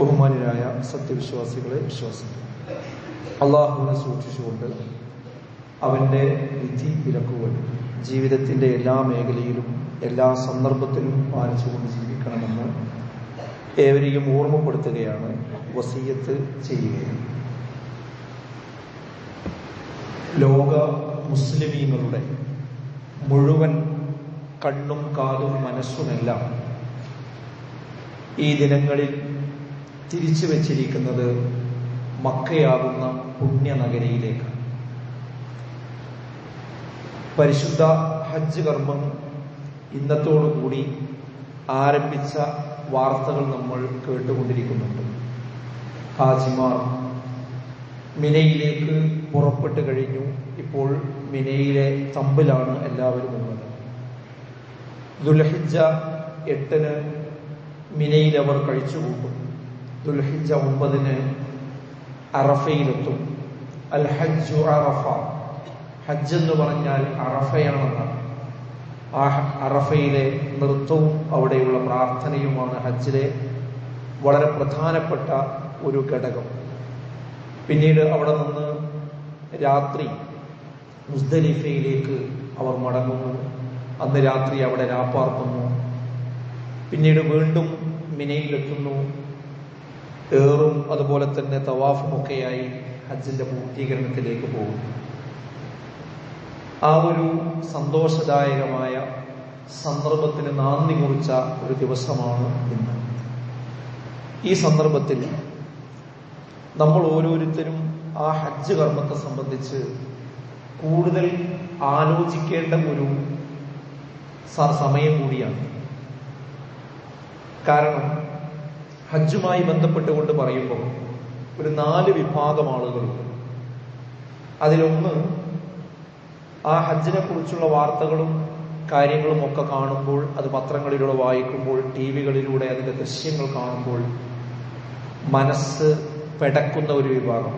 ബഹുമാന്യരായ സത്യവിശ്വാസികളെ, വിശ്വാസികൾ, അള്ളാഹുവിനെ സൂക്ഷിച്ചുകൊണ്ട് അവൻ്റെ വിധി വിലക്കുകൾ ജീവിതത്തിൻ്റെ എല്ലാ മേഖലയിലും എല്ലാ സന്ദർഭത്തിലും പാലിച്ചുകൊണ്ട് ജീവിക്കണമെന്ന് ഏവരെയും ഓർമ്മപ്പെടുത്തുകയാണ്, വസിയ്യത്ത് ചെയ്യുകയാണ്. ലോക മുസ്ലിമീങ്ങളുടെ മുഴുവൻ കണ്ണും കാതും മനസ്സുമെല്ലാം ഈ ദിനങ്ങളിൽ തിരിച്ചു വച്ചിരിക്കുന്നത് മക്കയാകുന്ന പുണ്യനഗരിയിലേക്കാണ്. പരിശുദ്ധ ഹജ്ജ് കർമ്മം ഇന്നത്തോടുകൂടി ആരംഭിച്ച വാർത്തകൾ നമ്മൾ കേട്ടുകൊണ്ടിരിക്കുന്നുണ്ട്. ഹാജിമാർ മിനയിലേക്ക് പുറപ്പെട്ടു കഴിഞ്ഞു. ഇപ്പോൾ മിനയിലെ തമ്പിലാണ് എല്ലാവരും ഉള്ളത്. ദുൽഹിജ്ജ 8 മിനയിൽ അവർ കഴിച്ചുകൂട്ടും. ദുൽഹിജ്ജ 9 അറഫയിലെത്തും. അൽ ഹജ്ജു അറഫ, ഹജ്ജ് എന്ന് പറഞ്ഞാൽ അറഫയാണെന്നാണ്. ആ അറഫയിലെ നൃത്തവും അവിടെയുള്ള പ്രാർത്ഥനയുമാണ് ഹജ്ജിലെ വളരെ പ്രധാനപ്പെട്ട ഒരു ഘടകം. പിന്നീട് അവിടെ നിന്ന് രാത്രി മുസ്ദലിഫയിലേക്ക് അവർ മടങ്ങുന്നു. അന്ന് രാത്രി അവിടെ രാപ്പാർക്കുന്നു. പിന്നീട് വീണ്ടും മിനയിലെത്തുന്നു. ഏറും അതുപോലെ തന്നെ തവാഫുമൊക്കെയായി ഹജ്ജിന്റെ പൂർത്തീകരണത്തിലേക്ക് പോകും. ആ ഒരു സന്തോഷദായകമായ സന്ദർഭത്തിന് നാന്ദി കുറിച്ച ഒരു ദിവസമാണ് ഇന്ന്. ഈ സന്ദർഭത്തിൽ നമ്മൾ ഓരോരുത്തരും ആ ഹജ്ജ് കർമ്മത്തെ സംബന്ധിച്ച് കൂടുതൽ ആലോചിക്കേണ്ട ഒരു സമയം കൂടിയാണ്. കാരണം ഹജ്ജുമായി ബന്ധപ്പെട്ടുകൊണ്ട് പറയുമ്പോൾ ഒരു 4 വിഭാഗം ആളുകളുണ്ട്. അതിലൊന്ന്, ആ ഹജ്ജിനെ കുറിച്ചുള്ള വാർത്തകളും കാര്യങ്ങളും ഒക്കെ കാണുമ്പോൾ, അത് പത്രങ്ങളിലൂടെ വായിക്കുമ്പോൾ, ടിവികളിലൂടെ അതിന്റെ ദൃശ്യങ്ങൾ കാണുമ്പോൾ മനസ്സ് പെടക്കുന്ന ഒരു വിഭാഗം.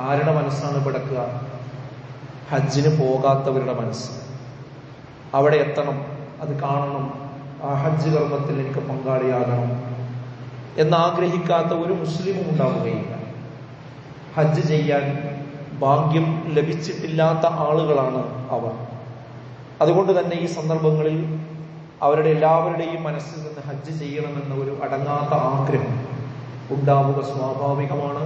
ആരുടെ മനസ്സാണ് പെടക്കുക? ഹജ്ജിന് പോകാത്തവരുടെ മനസ്സ്. അവിടെ എത്തണം, അത് കാണണം, ആ ഹജ്ജ് കർമ്മത്തിൽ എനിക്ക് പങ്കാളിയാകണം എന്നാഗ്രഹിക്കാത്ത ഒരു മുസ്ലിമും ഉണ്ടാവുകയില്ല. ഹജ്ജ് ചെയ്യാൻ ഭാഗ്യം ലഭിച്ചിട്ടില്ലാത്ത ആളുകളാണ് അവർ. അതുകൊണ്ട് തന്നെ ഈ സന്ദർഭങ്ങളിൽ അവരുടെ എല്ലാവരുടെയും മനസ്സിൽ നിന്ന് ഹജ്ജ് ചെയ്യണമെന്ന ഒരു അടങ്ങാത്ത ആഗ്രഹം ഉണ്ടാവുക സ്വാഭാവികമാണ്.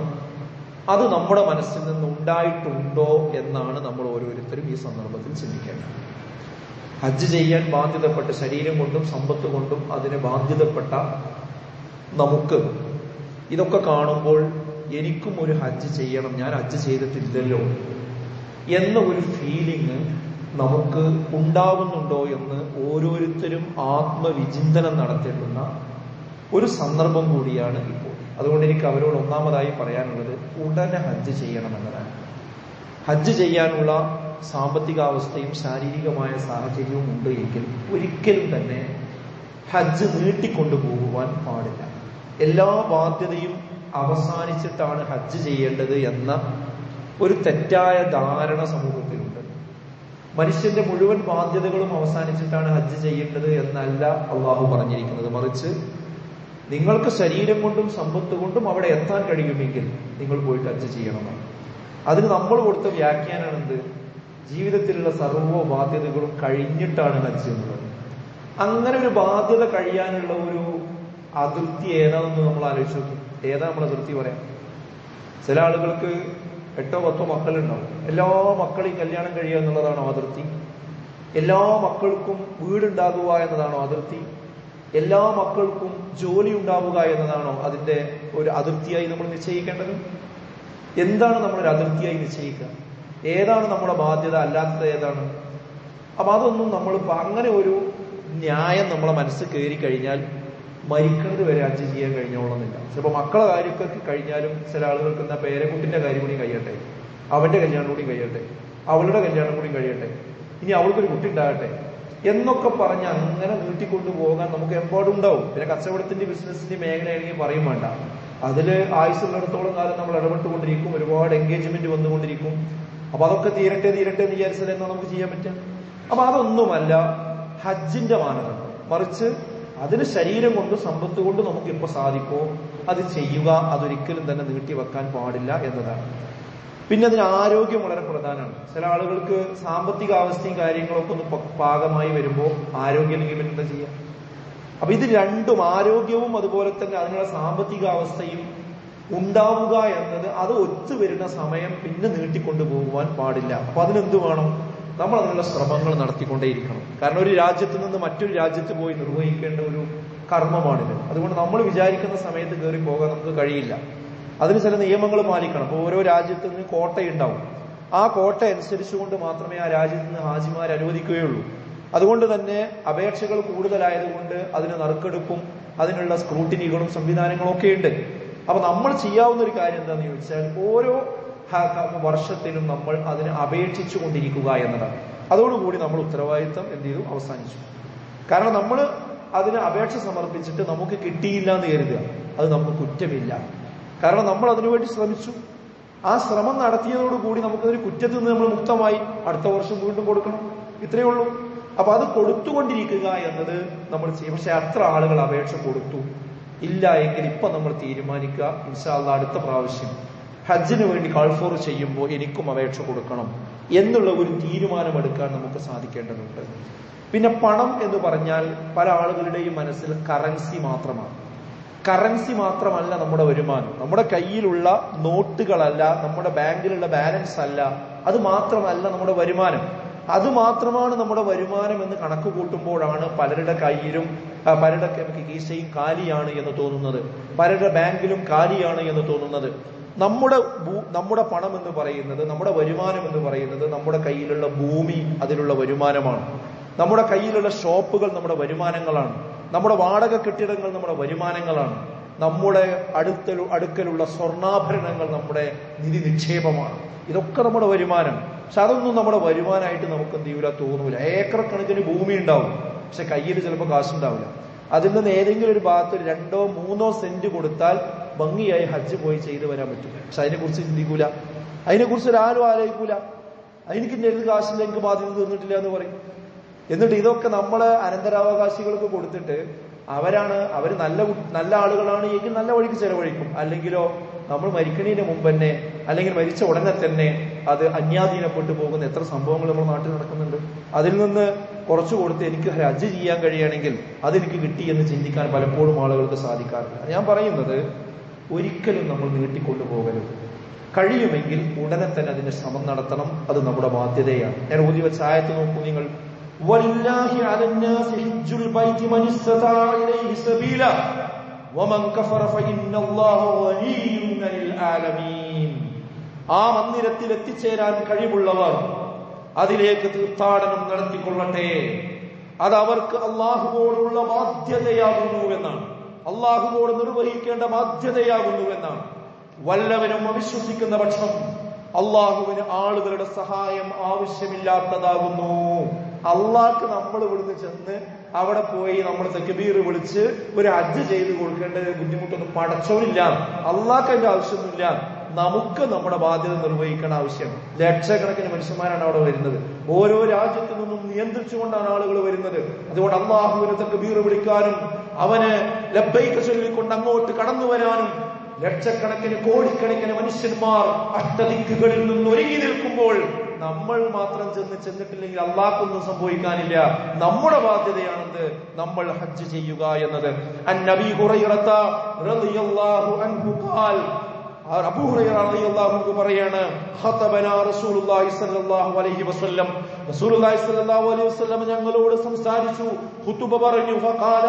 അത് നമ്മുടെ മനസ്സിൽ നിന്ന് ഉണ്ടായിട്ടുണ്ടോ എന്നാണ് നമ്മൾ ഓരോരുത്തരും ഈ സന്ദർഭത്തിൽ ചിന്തിക്കേണ്ടത്. ഹജ്ജ് ചെയ്യാൻ ബാധ്യതപ്പെട്ട, ശരീരം കൊണ്ടും സമ്പത്ത് കൊണ്ടും അതിന് ബാധ്യതപ്പെട്ട നമുക്ക് ഇതൊക്കെ കാണുമ്പോൾ എനിക്കും ഒരു ഹജ്ജ് ചെയ്യണം, ഞാൻ ഹജ്ജ് ചെയ്തിട്ടില്ലല്ലോ എന്ന ഒരു ഫീലിംഗ് നമുക്ക് ഉണ്ടാവുന്നുണ്ടോ എന്ന് ഓരോരുത്തരും ആത്മവിചിന്തനം നടത്തേണ്ടുന്ന ഒരു സന്ദർഭം കൂടിയാണ് ഇപ്പോൾ. അതുകൊണ്ട് എനിക്ക് അവരോട് ഒന്നാമതായി പറയാനുള്ളത്, ഉടനെ ഹജ്ജ് ചെയ്യണമെന്നതാണ്. ഹജ്ജ് ചെയ്യാനുള്ള സാമ്പത്തികാവസ്ഥയും ശാരീരികമായ സാഹചര്യവും ഉണ്ട് എങ്കിൽ ഒരിക്കലും തന്നെ ഹജ്ജ് നീട്ടിക്കൊണ്ടുപോകുവാൻ പാടില്ല. എല്ലാ ബാധ്യതയും അവസാനിച്ചിട്ടാണ് ഹജ്ജ് ചെയ്യേണ്ടത് എന്ന ഒരു തെറ്റായ ധാരണ സമൂഹത്തിലുണ്ട്. മനുഷ്യന്റെ മുഴുവൻ ബാധ്യതകളും അവസാനിച്ചിട്ടാണ് ഹജ്ജ് ചെയ്യേണ്ടത് എന്നല്ല അള്ളാഹു പറഞ്ഞിരിക്കുന്നത്. മറിച്ച് നിങ്ങൾക്ക് ശരീരം കൊണ്ടും സമ്പത്ത് കൊണ്ടും അവിടെ എത്താൻ കഴിയുമെങ്കിൽ നിങ്ങൾ പോയിട്ട് ഹജ്ജ് ചെയ്യണമെന്നാണ്. അതിന് നമ്മൾ കൊടുത്ത വ്യാഖ്യാനാണ് എന്ത്? ജീവിതത്തിലുള്ള സർവ്വ ബാധ്യതകളും കഴിഞ്ഞിട്ടാണ് ഹജ്ജ് എന്നുള്ളത്. അങ്ങനെ ഒരു ബാധ്യത കഴിയാനുള്ള ഒരു അതിർത്തി ഏതാണെന്ന് നമ്മൾ ആലോചിച്ച് നോക്കും. ഏതാ നമ്മൾ അതിർത്തി പറയാം? ചില ആളുകൾക്ക് 8 or 10 മക്കളുണ്ടാവും. എല്ലാ മക്കളെയും കല്യാണം കഴിയുക എന്നുള്ളതാണോ അതിർത്തി? എല്ലാ മക്കൾക്കും വീടുണ്ടാകുക എന്നതാണോ അതിർത്തി? എല്ലാ മക്കൾക്കും ജോലി ഉണ്ടാവുക എന്നതാണോ അതിന്റെ ഒരു അതിർത്തിയായി നമ്മൾ നിശ്ചയിക്കേണ്ടത്? എന്താണ് നമ്മളൊരു അതിർത്തിയായി നിശ്ചയിക്കുക? ഏതാണ് നമ്മുടെ ബാധ്യത, അല്ലാത്തത് ഏതാണ്? അപ്പൊ അതൊന്നും നമ്മൾ അങ്ങനെ ഒരു ന്യായം നമ്മളെ മനസ്സ് കയറി കഴിഞ്ഞാൽ മരിക്കുന്നത് വരെ ഹജ്ജ് ചെയ്യാൻ കഴിഞ്ഞോളന്നില്ല. ചിലപ്പോൾ മക്കളെ കാര്യമൊക്കെ കഴിഞ്ഞാലും ചില ആളുകൾക്ക് എന്താ, പേരക്കുട്ടിന്റെ കാര്യം കൂടി കഴിയട്ടെ, അവന്റെ കല്യാണം കൂടി കഴിയട്ടെ, അവളുടെ കല്യാണം കൂടി കഴിയട്ടെ, ഇനി അവൾക്കൊരു കുട്ടി ഉണ്ടാകട്ടെ എന്നൊക്കെ പറഞ്ഞ് അങ്ങനെ നീട്ടിക്കൊണ്ടു പോകാൻ നമുക്ക് എമ്പാടുണ്ടാവും. പിന്നെ കച്ചവടത്തിന്റെ ബിസിനസിന്റെ മേഖലയാണെങ്കിൽ പറയും വേണ്ട. അതില് ആയുസുള്ളിടത്തോളം കാലം നമ്മൾ ഇടപെട്ടുകൊണ്ടിരിക്കും, ഒരുപാട് എൻഗേജ്മെന്റ് വന്നുകൊണ്ടിരിക്കും. അപ്പൊ അതൊക്കെ തീരട്ടെ എന്ന് വിചാരിച്ചാൽ എന്നാ നമുക്ക് ചെയ്യാൻ പറ്റുക? അപ്പൊ അതൊന്നുമല്ല ഹജ്ജിന്റെ മാനദണ്ഡം. മറിച്ച് അതിന് ശരീരം കൊണ്ട് സമ്പത്ത് കൊണ്ട് നമുക്ക് ഇപ്പൊ സാധിക്കോ അത് ചെയ്യുക, അതൊരിക്കലും തന്നെ നീട്ടിവെക്കാൻ പാടില്ല എന്നതാണ്. പിന്നെ അതിന് ആരോഗ്യം വളരെ പ്രധാനമാണ്. ചില ആളുകൾക്ക് സാമ്പത്തിക അവസ്ഥയും കാര്യങ്ങളൊക്കെ ഒന്ന് പാകമായി വരുമ്പോൾ ആരോഗ്യം എന്താ ചെയ്യാം. അപ്പൊ ഇത് രണ്ടും, ആരോഗ്യവും അതുപോലെ തന്നെ അതിനുള്ള സാമ്പത്തിക അവസ്ഥയും ഉണ്ടാവുക എന്നത് അത് ഒത്തുവരുന്ന സമയം പിന്നെ നീട്ടിക്കൊണ്ടു പോകുവാൻ പാടില്ല. അപ്പൊ അതിനെന്ത് വേണം? നമ്മൾ അതിനുള്ള ശ്രമങ്ങൾ നടത്തിക്കൊണ്ടേയിരിക്കണം. കാരണം ഒരു രാജ്യത്ത് നിന്ന് മറ്റൊരു രാജ്യത്ത് പോയി നിർവഹിക്കേണ്ട ഒരു കർമ്മമാണിത്. അതുകൊണ്ട് നമ്മൾ വിചാരിക്കുന്ന സമയത്ത് കയറി പോകാൻ നമുക്ക് കഴിയില്ല. അതിന് ചില നിയമങ്ങൾ പാലിക്കണം. അപ്പോൾ ഓരോ രാജ്യത്ത് നിന്ന് കോട്ടയുണ്ടാവും. ആ കോട്ട അനുസരിച്ചുകൊണ്ട് മാത്രമേ ആ രാജ്യത്ത് നിന്ന് ഹാജിമാർ അനുവദിക്കുകയുള്ളൂ. അതുകൊണ്ട് തന്നെ അപേക്ഷകൾ കൂടുതലായതുകൊണ്ട് അതിന് നറുക്കെടുപ്പും അതിനുള്ള സ്ക്രൂട്ടിനികളും സംവിധാനങ്ങളും ഒക്കെ ഉണ്ട്. അപ്പൊ നമ്മൾ ചെയ്യാവുന്ന ഒരു കാര്യം എന്താണെന്ന് ചോദിച്ചാൽ ഓരോ വർഷത്തിലും നമ്മൾ അതിന് അപേക്ഷിച്ചു കൊണ്ടിരിക്കുക എന്നതാണ്. അതോടുകൂടി നമ്മൾ ഉത്തരവാദിത്തം എന്ത് ചെയ്തു? അവസാനിച്ചു. കാരണം നമ്മൾ അതിന് അപേക്ഷ സമർപ്പിച്ചിട്ട് നമുക്ക് കിട്ടിയില്ല എന്ന് കരുതുക, അത് നമുക്ക് കുറ്റമില്ല. കാരണം നമ്മൾ അതിനുവേണ്ടി ശ്രമിച്ചു. ആ ശ്രമം നടത്തിയതോടുകൂടി നമുക്കതൊരു കുറ്റത്തിൽ നിന്ന് നമ്മൾ മുക്തമായി. അടുത്ത വർഷം വീണ്ടും കൊടുക്കണം, ഇത്രയേ ഉള്ളൂ. അപ്പൊ അത് കൊടുത്തുകൊണ്ടിരിക്കുക എന്നത് നമ്മൾ ചെയ്യും. പക്ഷെ അത്ര ആളുകൾ അപേക്ഷ കൊടുത്തു ഇല്ല എങ്കിൽ ഇപ്പൊ നമ്മൾ തീരുമാനിക്കുക, ഇൻഷാ അല്ലാഹ് അടുത്ത പ്രാവശ്യം ഹജ്ജിന് വേണ്ടി കാൾഫോർ ചെയ്യുമ്പോൾ എനിക്കും അപേക്ഷ കൊടുക്കണം എന്നുള്ള ഒരു തീരുമാനമെടുക്കാൻ നമുക്ക് സാധിക്കേണ്ടതുണ്ട്. പിന്നെ പണം എന്ന് പറഞ്ഞാൽ പല ആളുകളുടെയും മനസ്സിൽ കറൻസി മാത്രമാണ്. കറൻസി മാത്രമല്ല നമ്മുടെ വരുമാനം. നമ്മുടെ കയ്യിലുള്ള നോട്ടുകളല്ല, നമ്മുടെ ബാങ്കിലുള്ള ബാലൻസ് അല്ല, അത് മാത്രമല്ല നമ്മുടെ വരുമാനം. അത് മാത്രമാണ് നമ്മുടെ വരുമാനം എന്ന് കണക്ക് കൂട്ടുമ്പോഴാണ് പലരുടെ കയ്യിലും പലരുടെ കീശയും കാലിയാണ് എന്ന് തോന്നുന്നത്, പലരുടെ ബാങ്കിലും കാലിയാണ് എന്ന് തോന്നുന്നത്. നമ്മുടെ പണം എന്ന് പറയുന്നത്, നമ്മുടെ വരുമാനം എന്ന് പറയുന്നത് നമ്മുടെ കയ്യിലുള്ള ഭൂമി അതിലുള്ള വരുമാനമാണ്. നമ്മുടെ കയ്യിലുള്ള ഷോപ്പുകൾ നമ്മുടെ വരുമാനങ്ങളാണ്. നമ്മുടെ വാടക കെട്ടിടങ്ങൾ നമ്മുടെ വരുമാനങ്ങളാണ്. നമ്മുടെ അടുക്കലുള്ള സ്വർണ്ണാഭരണങ്ങൾ നമ്മുടെ നിധി നിക്ഷേപമാണ്. ഇതൊക്കെ നമ്മുടെ വരുമാനം. പക്ഷെ അതൊന്നും നമ്മുടെ വരുമാനമായിട്ട് നമുക്ക് എന്ത് ചെയ്യൂല, തോന്നൂല. ഏക്കർ കണക്കിന് ഭൂമി ഉണ്ടാവും, പക്ഷെ കയ്യിൽ ചിലപ്പോൾ കാശുണ്ടാവില്ല. അതിൽ നിന്ന് ഏതെങ്കിലും ഒരു ഭാഗത്ത് 2-3 സെന്റ് കൊടുത്താൽ ഭംഗിയായി ഹജ്ജ് പോയി ചെയ്തു വരാൻ പറ്റും. പക്ഷെ അതിനെക്കുറിച്ച് ചിന്തിക്കൂല, അതിനെക്കുറിച്ച് ഒരാരും ആലോചിക്കൂല. എനിക്ക് നേരിട്ട് കാശില്ല, എനിക്ക് ബാധ്യത തീർന്നിട്ടില്ല എന്ന് പറയും. എന്നിട്ട് ഇതൊക്കെ നമ്മള് അനന്തരാവകാശികൾക്ക് കൊടുത്തിട്ട് അവർ നല്ല ആളുകളാണ് എങ്കിൽ നല്ല വഴിക്ക് ചെലവഴിക്കും. അല്ലെങ്കിലോ നമ്മൾ മരിക്കണതിന് മുമ്പ് തന്നെ അല്ലെങ്കിൽ മരിച്ച ഉടനെ തന്നെ അത് അന്യാധീനപ്പെട്ടു പോകുന്ന എത്ര സംഭവങ്ങൾ നമ്മുടെ നാട്ടിൽ നടക്കുന്നുണ്ട്. അതിൽ നിന്ന് കുറച്ചു കൊടുത്ത് എനിക്ക് ഹജ്ജ് ചെയ്യാൻ കഴിയുകയാണെങ്കിൽ അതെനിക്ക് കിട്ടി എന്ന് ചിന്തിക്കാൻ പലപ്പോഴും ആളുകൾക്ക് സാധിക്കാറില്ല. ഞാൻ പറയുന്നത് ഒരിക്കലും നമ്മൾ നീട്ടിക്കൊണ്ടു പോകരുത്. കഴിയുമെങ്കിൽ ഉടനെ തന്നെ അതിന്റെ ശ്രമം നടത്തണം. അത് നമ്മുടെ ബാധ്യതയാണ്. ഞാൻ ഊതി വെച്ച ആയത്ത് നോക്കൂ നിങ്ങൾ. വലില്ലാഹി അലന്നാസി ഹജ്ജുൽ ബൈതി മൻ ഇസ്തതാഅ ഇലൈഹി സബീല വമൻ കഫറ ഫഇന്നല്ലാഹ ഗനിയ്യുൻ അനിൽ ആലമീൻ. ആ മന്ദിരത്തിൽ എത്തിച്ചേരാൻ കഴിവുള്ളവർ അതിലേക്ക് തീർത്ഥാടനം നടത്തിക്കൊള്ളട്ടെ. അത് അവർക്ക് അള്ളാഹുവോടുള്ള ബാധ്യതയാകുന്നു എന്നാണ്. അള്ളാഹുവോട് നിർവഹിക്കേണ്ട ബാധ്യതയാകുന്നു എന്നാണ്. വല്ലവനും അവിശ്വസിക്കുന്ന പക്ഷം അള്ളാഹുവിന് ആളുകളുടെ സഹായം ആവശ്യമില്ലാത്തതാകുന്നു. അള്ളാഹ്ക്ക് നമ്മൾ ഇവിടുന്ന് ചെന്ന് അവിടെ പോയി നമ്മൾ തക്ബീർ വിളിച്ച് ഒരു ഹജ്ജ് ചെയ്ത് കൊടുക്കേണ്ട ബുദ്ധിമുട്ടൊന്നും പടച്ചോനില്ല. അള്ളാഹ്ക്ക് അതിന്റെ ആവശ്യമൊന്നുമില്ല. നമുക്ക് നമ്മുടെ ബാധ്യത നിർവഹിക്കേണ്ട ആവശ്യം. ലക്ഷക്കണക്കിന് മനുഷ്യന്മാരാണ് അവിടെ വരുന്നത്. ഓരോ രാജ്യത്തു നിന്നും നിയന്ത്രിച്ചുകൊണ്ടാണ് ആളുകൾ വരുന്നത്. അതുകൊണ്ട് അള്ളാഹുവിനെ തക്ബീർ വിളിക്കാനും അവന് ലബ്ബൈക ചൊല്ലിക്കൊണ്ട് അങ്ങോട്ട് കടന്നു വരാനും ലക്ഷക്കണക്കിന് കോടിക്കണക്കിന് മനുഷ്യന്മാർ അഷ്ടദിക്കുകളിൽ നിന്ന് ഒരുങ്ങി നിൽക്കുമ്പോൾ നമ്മൾ മാത്രം ചെന്നിട്ടില്ലെങ്കിൽ അള്ളാഹ്ക്കൊന്നും സംഭവിക്കാനില്ല. നമ്മുടെ ബാധ്യതയാണെന്ന് നമ്മൾ ഹജ്ജ് ചെയ്യുക എന്നത്. അന്നബി ഹുറൈറത റളിയല്ലാഹു അൻഹു ഖാൽ, അബൂ ഹുറൈറ റളിയല്ലാഹു അൻഹു പറയാണ്, ഖതബനാ റസൂലുള്ളാഹി സ്വല്ലല്ലാഹു അലൈഹി വസല്ലം, റസൂലുള്ളാഹി സ്വല്ലല്ലാഹു അലൈഹി വസല്ലം ഞങ്ങളോട് സംസാരിച്ചു, ഖുതുബ പറഞ്ഞു. ഫഖാല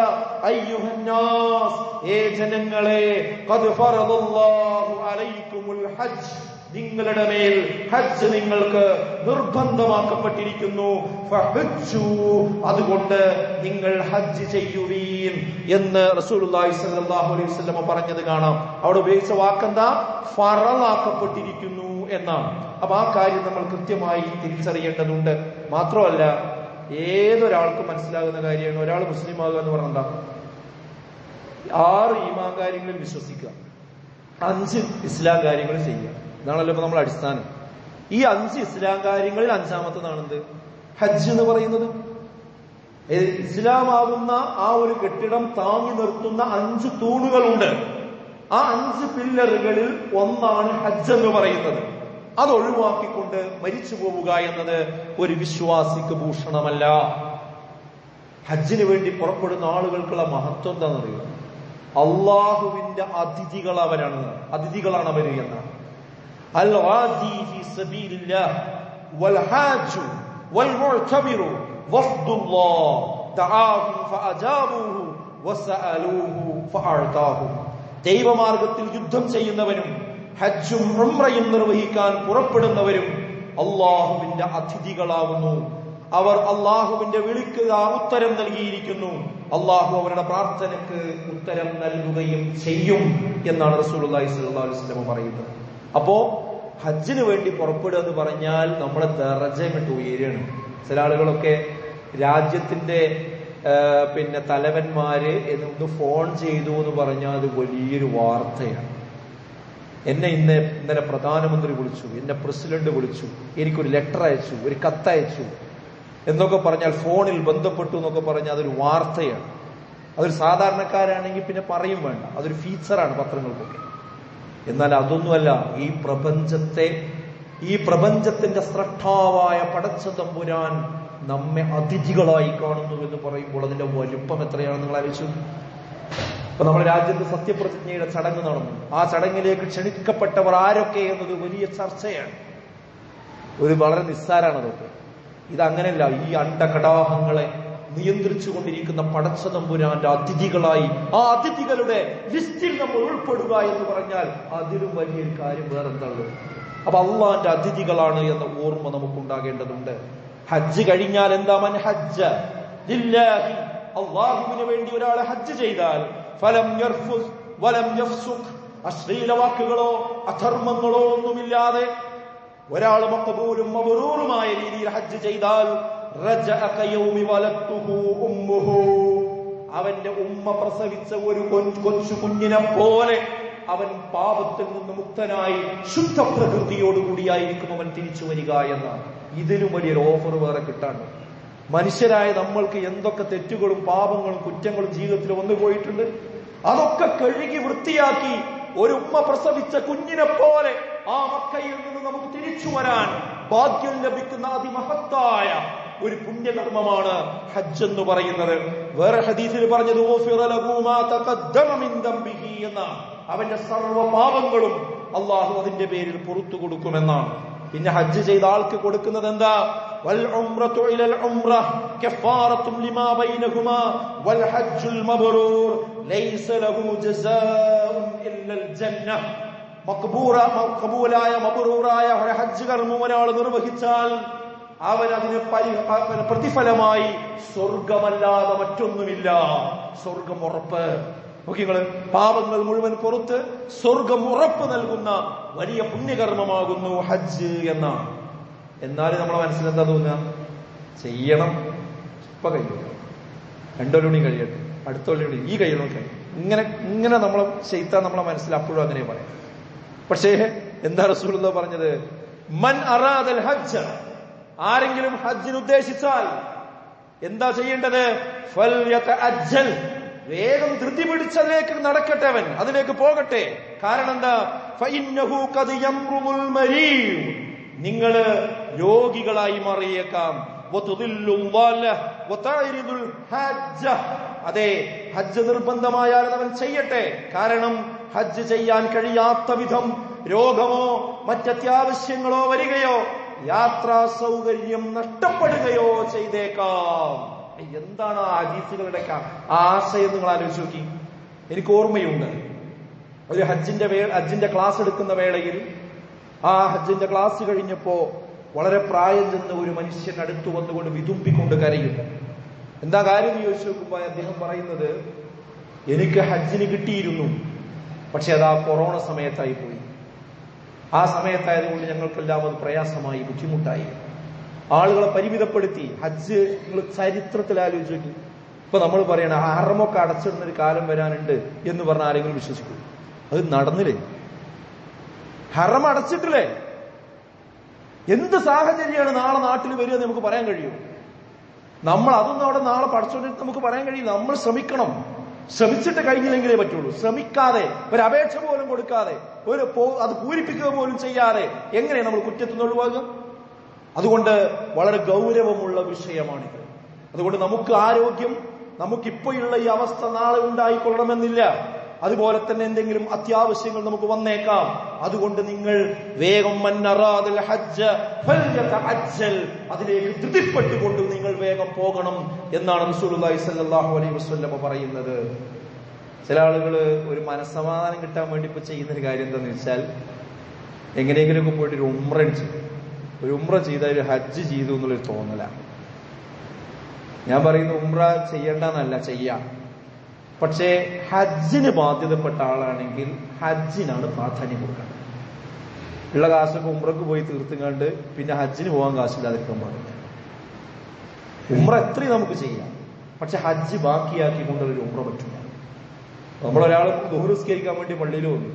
അയ്യുഹന്നാസ്, ഏ ജനങ്ങളെ, ഖദ് ഫറദല്ലാഹു അലൈക്കുമുൽ ഹജ്ജ്, നിങ്ങളുടെ മേൽ ഹജ്ജ് നിങ്ങൾക്ക് നിർബന്ധമാക്കപ്പെട്ടിരിക്കുന്നു. ഫഹജ്ജു, അതുകൊണ്ട് നിങ്ങൾ ഹജ്ജ് ചെയ്യുവീൻ എന്ന് റസൂലുള്ളാഹി സ്വല്ലല്ലാഹു അലൈഹി വസല്ലം പറഞ്ഞത് കാണാം. അവിടെ ഉപയോഗിച്ച വാക്കെന്താ? ഫറളാക്കപ്പെട്ടിരിക്കുന്നു എന്നാണ്. അപ്പൊ ആ കാര്യം നമ്മൾ കൃത്യമായി തിരിച്ചറിയേണ്ടതുണ്ട്. മാത്രമല്ല ഏതൊരാൾക്കും മനസ്സിലാകുന്ന കാര്യമാണ്. ഒരാൾ മുസ്ലിം ആകുക എന്ന് പറഞ്ഞാൽ 6 ഈമാൻ കാര്യങ്ങളിൽ വിശ്വസിക്കുക, 5 ഇസ്ലാം കാര്യങ്ങൾ ചെയ്യുക. ഇതാണല്ലോ ഇപ്പൊ നമ്മൾ അടിസ്ഥാനം. ഈ 5 ഇസ്ലാം കാര്യങ്ങളിൽ 5ാമത്തതാണെന്ത്? ഹജ്ജ് എന്ന് പറയുന്നത്. ഇസ്ലാമാവുന്ന ആ ഒരു കെട്ടിടം താങ്ങി നിർത്തുന്ന 5 തൂണുകളുണ്ട്. ആ 5 പില്ലറുകളിൽ ഒന്നാണ് ഹജ്ജ് എന്ന് പറയുന്നത്. അത് ഒഴിവാക്കിക്കൊണ്ട് മരിച്ചു പോവുക എന്നത് ഒരു വിശ്വാസിക്ക് ഭൂഷണമല്ല. ഹജ്ജിന് വേണ്ടി പുറപ്പെടുന്ന ആളുകൾക്കുള്ള മഹത്വം എന്താണെന്നറിയുക? അള്ളാഹുവിന്റെ അതിഥികളാണ് അവര് എന്നാണ്. അൽ ഗാസി ഫീ സബീലില്ലാഹ് വൽ ഹാജു വൽ മുഅ്തമിറു വഫ്ദുല്ലാഹ് ദഅാഹും ഫഅജാബൂഹു വസഅലൂഹു ഫഅഅതാഹു. ദൈവമാർഗത്തിൽ യുദ്ധം ചെയ്യുന്നവരും ഹജ്ജും ഉംറയും നിർവഹിക്കാൻ പുറപ്പെടുന്നവരും അള്ളാഹുവിന്റെ അതിഥികളാവുന്നു. അവർ അള്ളാഹുവിന്റെ വിളിക്ക് ഉത്തരം നൽകിയിരിക്കുന്നു. അള്ളാഹു അവരുടെ പ്രാർത്ഥനയ്ക്ക് ഉത്തരം നൽകുകയും ചെയ്യും എന്നാണ് റസൂലുള്ളാഹി സ്വല്ലല്ലാഹു അലൈഹി വസല്ലം പറയുന്നത്. അപ്പോ ഹജ്ജിന് വേണ്ടി പുറപ്പെടുക എന്ന് പറഞ്ഞാൽ നമ്മളെ ദറജ ഇങ്ങോട്ട് ഉയരുകയാണ്. ചില ആളുകളൊക്കെ രാജ്യത്തിന്റെ തലവന്മാര് ഒന്ന് ഫോൺ ചെയ്തു എന്ന് പറഞ്ഞാൽ അത് വലിയൊരു വാർത്തയാണ്. എന്നെ ഇന്നലെ പ്രധാനമന്ത്രി വിളിച്ചു, എന്നെ പ്രസിഡന്റ് വിളിച്ചു, എനിക്കൊരു ലെറ്റർ അയച്ചു, ഒരു കത്തയച്ചു എന്നൊക്കെ പറഞ്ഞാൽ, ഫോണിൽ ബന്ധപ്പെട്ടു എന്നൊക്കെ പറഞ്ഞാൽ അതൊരു വാർത്തയാണ്. അതൊരു സാധാരണക്കാരാണെങ്കിൽ പിന്നെ പറയും വേണ്ട, അതൊരു ഫീച്ചറാണ് പത്രങ്ങൾക്കൊക്കെ. എന്നാൽ അതൊന്നുമല്ല, ഈ പ്രപഞ്ചത്തിന്റെ സ്രഷ്ടാവായ പടച്ച തമ്പുരാൻ നമ്മെ അതിഥികളായി കാണുന്നു എന്ന് പറയുമ്പോൾ അതിന്റെ വലുപ്പം എത്രയാണെന്ന് നിങ്ങൾ ആലോചിച്ചു. ഇപ്പൊ നമ്മുടെ രാജ്യത്ത് സത്യപ്രതിജ്ഞയുടെ ചടങ്ങ് നടന്നു. ആ ചടങ്ങിലേക്ക് ക്ഷണിക്കപ്പെട്ടവർ ആരൊക്കെ എന്നത് വലിയ ചർച്ചയാണ്. വളരെ നിസ്സാരാണ് അതൊക്കെ. ഇതങ്ങനെയല്ല. ഈ അണ്ടകടാഹങ്ങളെ നിയന്ത്രിച്ചു കൊണ്ടിരിക്കുന്ന പടച്ച തമ്പുരാന്റെ അതിഥികളായി ആ അതിഥികളുടെ ലിസ്റ്റിൽ നമ്മൾ ഉൾപ്പെടുക എന്ന് പറഞ്ഞാൽ അതിലും വലിയൊരു കാര്യം വേറെന്താണ്? അപ്പൊ അള്ളാന്റെ അതിഥികളാണ് എന്ന ഓർമ്മ നമുക്കുണ്ടാകേണ്ടതുണ്ട്. ഹജ്ജ് കഴിഞ്ഞാൽ എന്താ? മൻ ഹജ്ജ ലില്ലാഹി, അള്ളാഹുവിന് വേണ്ടി ഒരാൾ ഹജ്ജ് ചെയ്താൽ ഫലം യർഫുസ് വലം യഫ്സുഖ്, അശ്ലീല വാക്കുകളോ അധർമ്മങ്ങളോ ഒന്നുമില്ലാതെ ഒരാൾ മഖബൂലും മബ്റൂറുമായ രീതിയിൽ ഹജ്ജ് ചെയ്താൽ റജഅ കയൗമി വലത്തുഹു ഉമ്മുഹു, അവന്റെ ഉമ്മ പ്രസവിച്ച ഒരു കൊച്ചു കുഞ്ഞിനെ പോലെ അവൻ പാപത്തിൽ നിന്ന് മുക്തനായി ശുദ്ധ പ്രകൃതിയോടുകൂടിയായിരിക്കും അവൻ തിരിച്ചു വരിക എന്നാണ്. ഇതിലും വലിയൊരു ഓഫർ വേറെ കിട്ടാണ്ട്. മനുഷ്യരായ നമ്മൾക്ക് എന്തൊക്കെ തെറ്റുകളും പാപങ്ങളും കുറ്റങ്ങളും ജീവിതത്തിൽ വന്നു പോയിട്ടുണ്ട്. അതൊക്കെ കഴുകി വൃത്തിയാക്കി ഒരു ഉമ്മ പ്രസവിച്ച കുഞ്ഞിനെ പോലെ ആ മക്കയിൽ നിന്ന് നമുക്ക് തിരിച്ചു വരാൻ ഭാഗ്യം ലഭിക്കുന്ന അതിമഹത്തായ ഒരു പുണ്യകർമ്മമാണ് ഹജ്ജ് എന്ന് പറയുന്നത്. വേറെ ഹദീസിൽ പറഞ്ഞത് എന്നാണ്. അവന്റെ സർവ്വ പാപങ്ങളും അള്ളാഹു അതിന്റെ പേരിൽ പുറത്തു കൊടുക്കുമെന്നാണ്. പിന്നെ ഹജ്ജ് ചെയ്ത ആൾക്ക് കൊടുക്കുന്നത് എന്താ? വൽ ഉംറതു ഇലൽ ഉംറ കഫാറത്തുൻ ലിമാ ബൈനഹുമാ വൽ ഹജ്ജുൽ മബ്റൂർ ലൈസ ലഹു ജസാഉൻ ഇല്ലൽ ജന്നah. മഖബൂലായ മബ്റൂറായ ഹജ്ജ് കർമ്മം ഒരാൾ നിർവഹിച്ചാൽ അവനതിന് പ്രതിഫലമായി സ്വർഗമല്ലാതെ മറ്റൊന്നുമില്ല. സ്വർഗം ഉറപ്പ്. നോക്കിങ്ങള്, പാപങ്ങൾ മുഴുവൻ പുറത്ത് സ്വർഗം ഉറപ്പ് നൽകുന്ന വലിയ പുണ്യകർമ്മമാകുന്നു ഹജ്ജ് എന്നാണ്. എന്നാലും നമ്മളെ മനസ്സിലെന്താ തോന്നുക? ചെയ്യണം, ഇപ്പൊ കഴിയും, 2 കൊല്ലം കഴിയട്ടെ, അടുത്ത കൊല്ലം ഈ കഴിയണം, ഇങ്ങനെ നമ്മളെ ചെയ്താൽ നമ്മളെ മനസ്സിൽ അപ്പോഴും അങ്ങനെ പറയാം. പക്ഷേ എന്താ റസൂലുള്ളാഹി പറഞ്ഞത്? മൻ അറാദൽ ഹജ്ജ, ആരെങ്കിലും ഹജ്ജിന് ഉദ്ദേശിച്ചാൽ എന്താ ചെയ്യേണ്ടത്? ഫൽയതഅജ്ജൽ, വേഗം ധൃതി പിടിച്ചതിലേക്ക് നടക്കട്ടെ, അവൻ അതിലേക്ക് പോകട്ടെ. കാരണം എന്താ? ഫഇന്നഹു ഖദ് യംറുൽ മരീദ്, നിങ്ങള് രോഗികളായി മാറിയേക്കാം. അതെ, ഹജ്ജ് നിർബന്ധമായാൽ അവൻ ചെയ്യട്ടെ. കാരണം ഹജ്ജ് ചെയ്യാൻ കഴിയാത്ത വിധം രോഗമോ മറ്റത്യാവശ്യങ്ങളോ വരികയോ യാത്രാ സൗകര്യം നഷ്ടപ്പെടുകയോ ചെയ്തേക്കാം. എന്താണ് ആ ഹദീസുകളുടെ ആശയം നിങ്ങൾ ആലോചിച്ച് നോക്കി. എനിക്ക് ഓർമ്മയുണ്ട്, ഒരു ഹജ്ജിന്റെ ക്ലാസ് എടുക്കുന്ന വേളയിൽ ആ ഹജ്ജിന്റെ ക്ലാസ് കഴിഞ്ഞപ്പോ വളരെ പ്രായം ചെന്ന ഒരു മനുഷ്യൻ അടുത്തു വന്നുകൊണ്ട് വിതുമ്പിക്കൊണ്ട് കരയുന്നു. എന്താ കാര്യം ചോദിച്ചു നോക്കുമ്പോ അദ്ദേഹം പറയുന്നത്, എനിക്ക് ഹജ്ജിന് കിട്ടിയിരുന്നു, പക്ഷെ അത് ആ കൊറോണ സമയത്തായി പോയി. ആ സമയത്തായതുകൊണ്ട് ഞങ്ങൾക്കെല്ലാം അത് പ്രയാസമായി, ബുദ്ധിമുട്ടായി, ആളുകളെ പരിമിതപ്പെടുത്തി. ഹജ്ജ് നിങ്ങൾ ചരിത്രത്തിൽ ആലോചിച്ച് നോക്കി. ഇപ്പൊ നമ്മൾ പറയണ ഹറമൊക്കെ അടച്ചിടുന്നൊരു കാലം വരാനുണ്ട് എന്ന് പറഞ്ഞാൽ ആരെങ്കിലും വിശ്വസിക്കും? അത് നടന്നില്ലേ? ഹറം നമ്മൾ അതൊന്നും അവിടെ നാളെ പഠിച്ചുകൊണ്ടിട്ട് നമുക്ക് പറയാൻ കഴിയില്ല. നമ്മൾ ശ്രമിക്കണം. ശ്രമിച്ചിട്ട് കഴിഞ്ഞില്ലെങ്കിലേ പറ്റുള്ളൂ. ശ്രമിക്കാതെ, ഒരു അപേക്ഷ പോലും കൊടുക്കാതെ, അത് പൂരിപ്പിക്കുക പോലും ചെയ്യാതെ എങ്ങനെ നമ്മൾ കുറ്റത്തുനിന്ന് ഒഴിവാകും? അതുകൊണ്ട് വളരെ ഗൗരവമുള്ള വിഷയമാണിത്. അതുകൊണ്ട് നമുക്ക് ആരോഗ്യം, നമുക്കിപ്പോഴുള്ള ഈ അവസ്ഥ നാളെ ഉണ്ടായിക്കൊള്ളണമെന്നില്ല. അതുപോലെ തന്നെ എന്തെങ്കിലും അത്യാവശ്യങ്ങൾ നമുക്ക് വന്നേക്കാം. അതുകൊണ്ട് നിങ്ങൾ വേഗം അതിലേക്ക് ധൃതിപ്പെട്ടുകൊണ്ട് നിങ്ങൾ വേഗം പോകണം എന്നാണ് റസൂലുള്ളാഹി സ്വല്ലല്ലാഹു അലൈഹി വസല്ലം പറയുന്നത്. ചില ആളുകൾ ഒരു മനസ്സമാധാനം കിട്ടാൻ വേണ്ടി ഇപ്പൊ ചെയ്യുന്നൊരു കാര്യം എന്താണെന്ന് വെച്ചാൽ, എങ്ങനെയെങ്കിലുമൊക്കെ പോയിട്ട് ഒരു ഉംറ ചെയ്യും. ഒരു ഉംറ ചെയ്താൽ ഒരു ഹജ്ജ് ചെയ്തു എന്നുള്ളൊരു തോന്നലാണ്. ഞാൻ പറയുന്ന ഉംറ ചെയ്യേണ്ടെന്നല്ല, ചെയ്യാം. പക്ഷേ ഹജ്ജിന് ബാധ്യതപ്പെട്ട ആളാണെങ്കിൽ ഹജ്ജിനാണ് പ്രാധാന്യം കൊടുക്കേണ്ടത്. ഉള്ള കാശൊക്കെ ഉംറക്ക് പോയി തീർത്തുകൊണ്ട് പിന്നെ ഹജ്ജിന് പോകാൻ കാശില്ലാതിരിക്കാൻ പാടില്ല. ഉംറ എത്രയും നമുക്ക് ചെയ്യാം, പക്ഷെ ഹജ്ജ് ബാക്കിയാക്കിക്കൊണ്ടൊരു ഉംറ പറ്റില്ല. നമ്മളൊരാൾ ദുഹർ നിസ്കരിക്കാൻ വേണ്ടി പള്ളിയിൽ വന്നു,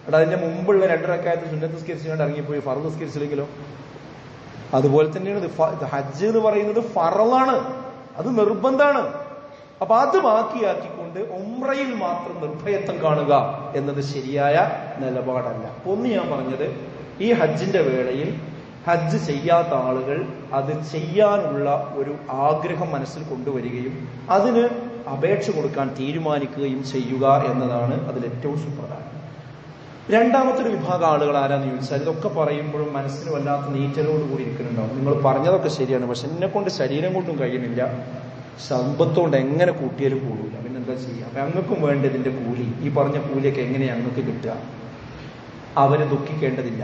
അവിടെ അതിന്റെ മുമ്പുള്ള 2 റക്അത്ത് സുന്നത്ത് നിസ്കരിച്ചുകൊണ്ട് ഇറങ്ങിപ്പോയി ഫർദ് നിസ്കരിച്ചില്ലെങ്കിലോ? അതുപോലെ തന്നെയാണ് ഹജ്ജ് എന്ന് പറയുന്നത് ഫറളാണ്, അത് നിർബന്ധമാണ്. അപ്പൊ അത് ബാക്കിയാക്കിക്കൊണ്ട് ഉംറയിൽ മാത്രം നിർഭയത്വം കാണുക എന്നത് ശരിയായ നിലപാടല്ല. ഒന്ന് ഞാൻ പറഞ്ഞത്, ഈ ഹജ്ജിന്റെ വേളയിൽ ഹജ്ജ് ചെയ്യാത്ത ആളുകൾ അത് ചെയ്യാനുള്ള ഒരു ആഗ്രഹം മനസ്സിൽ കൊണ്ടുവരികയും അതിന് അപേക്ഷ കൊടുക്കാൻ തീരുമാനിക്കുകയും ചെയ്യുക എന്നതാണ് അതിൽ ഏറ്റവും സുപ്രധാനം. രണ്ടാമത്തെ ഒരു വിഭാഗം ആളുകൾ ആരാന്ന് ചോദിച്ചാൽ, ഇതൊക്കെ പറയുമ്പോഴും മനസ്സിന് വല്ലാത്ത നീറ്റലോടുകൂടി ഇരിക്കുന്നുണ്ടാവും. നിങ്ങൾ പറഞ്ഞതൊക്കെ ശരിയാണ്, പക്ഷെ എന്നെ കൊണ്ട് ശരീരം കൊണ്ടും കഴിയുന്നില്ല, സമ്പത്തോണ്ട് എങ്ങനെ കൂട്ടിയാലും കൂടില്ല, പിന്നെന്താ ചെയ്യുക? അപ്പൊ ഞങ്ങൾക്കും വേണ്ടതിന്റെ കൂലി, ഈ പറഞ്ഞ കൂലിയൊക്കെ എങ്ങനെയാണ് ഞങ്ങൾക്ക് കിട്ടുക? അവന് ദുഃഖിക്കേണ്ടതില്ല,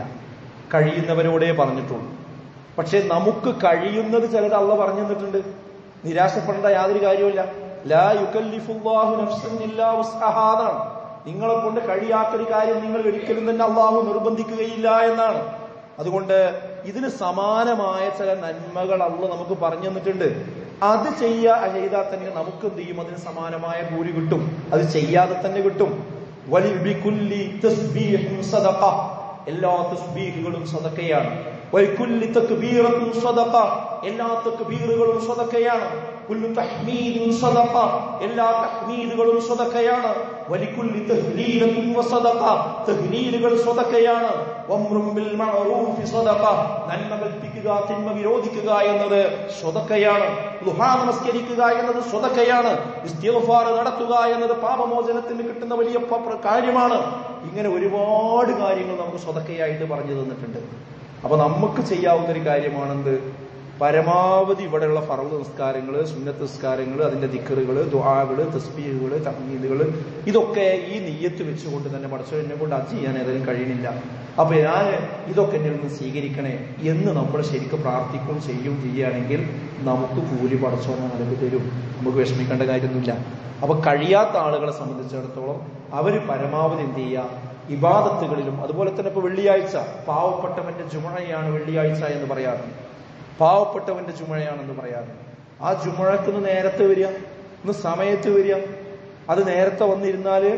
കഴിയുന്നവരോടേ പറഞ്ഞിട്ടുള്ളൂ. പക്ഷെ നമുക്ക് കഴിയുന്നത് ചിലത് അള്ളാഹ് പറഞ്ഞു തന്നിട്ടുണ്ട്. നിരാശപ്പെടേണ്ട യാതൊരു കാര്യമില്ല. ലാ യുകല്ലിഫുല്ലാഹു നഫ്സൻ ഇല്ലാ വസ്അഹാ എന്നാണ്. നിങ്ങളെ കൊണ്ട് കഴിയാത്തൊരു കാര്യം നിങ്ങൾ ഒരിക്കലും തന്നെ അള്ളാഹു നിർബന്ധിക്കുകയില്ല എന്നാണ്. അതുകൊണ്ട് ഇതിന് സമാനമായ ചില നന്മകൾ അള്ളാഹ് നമുക്ക് പറഞ്ഞു തന്നിട്ടുണ്ട്. അത് ചെയ്താൽ തന്നെ നമുക്ക് എന്ത് ചെയ്യും? അതിന് സമാനമായ കൂലി കിട്ടും. അത് ചെയ്യാതെ തന്നെ കിട്ടും. വലിബികുല്ലി തസ്ബീഹുൻ സദഖ, എല്ലാ തസ്ബീഹുകളും സദഖയാണ്. വലികുല്ലി തക്ബീറത്തുൻ സദഖ, എല്ലാ തക്ബീറുകളും സദഖയാണ്. കുല്ലു തഹ്മീദിൻ സദഖ, എല്ലാ തഹ്മീദുകളും സദഖയാണ്. വലികുല്ലി തഹ്ലീലത്തുൻ വസദഖ, തഹ്ലീലുകൾ സദഖയാണ്. വംറുൻ ബിൽ മഅറൂഫി സദഖ, നന്മ കൽപ്പിക്കുക തിന്മ വിരോധിക്കുക എന്നത് സദഖയാണ്. ളുഹാ നമസ്കരിക്കുക എന്നത് സദഖയാണ്. ഇസ്തിഗ്ഫാർ നടത്തുക എന്നത് പാപമോചനത്തിന് കിട്ടുന്ന വലിയ കാര്യമാണ്. ഇങ്ങനെ ഒരുപാട് കാര്യങ്ങൾ നമുക്ക് സദഖയായിട്ട് പറഞ്ഞു തന്നിട്ടുണ്ട്. അപ്പൊ നമുക്ക് ചെയ്യാവുന്ന ഒരു കാര്യമാണെന്ത്? പരമാവധി ഇവിടെയുള്ള ഫർദ് നിസ്കാരങ്ങള്, സുന്നത്ത് നിസ്കാരങ്ങള്, അതിന്റെ ദിക്റുകള്, ദുആകള്, തസ്ബീഹുകള്, തഹ്മീദുകള്, ഇതൊക്കെ ഈ നിയ്യത്ത് വെച്ചുകൊണ്ട് തന്നെ പഠിച്ചോ എന്നെ കൊണ്ട് അത് ചെയ്യാൻ ഏതായാലും കഴിയണില്ല, അപ്പൊ ഞാൻ ഇതൊക്കെ എന്നെ ഒന്ന് സ്വീകരിക്കണേ എന്ന് നമ്മൾ ശരിക്കും പ്രാർത്ഥിക്കുകയും ചെയ്യുകയാണെങ്കിൽ നമുക്ക് കൂലി പഠിച്ചോന്ന് നൽകി തരും. നമുക്ക് വിഷമിക്കേണ്ട കാര്യമൊന്നുമില്ല. അപ്പൊ കഴിയാത്ത ആളുകളെ സംബന്ധിച്ചിടത്തോളം അവര് പരമാവധി എന്ത് ചെയ്യുക? ഇബാദത്തുകളിലും, അതുപോലെ തന്നെ ഇപ്പൊ വെള്ളിയാഴ്ച പാവപ്പെട്ടവന്റെ ജുമുഅയാണ് വെള്ളിയാഴ്ച എന്ന് പറയാറുണ്ട്. പാവപ്പെട്ടവന്റെ ജുമുഅയാണെന്ന് പറയാറ്. ആ ജുമുഅക്ക് നേരത്തെ വരിക, ഒന്ന് സമയത്ത് വരിക. അത് നേരത്തെ വന്നിരുന്നാല്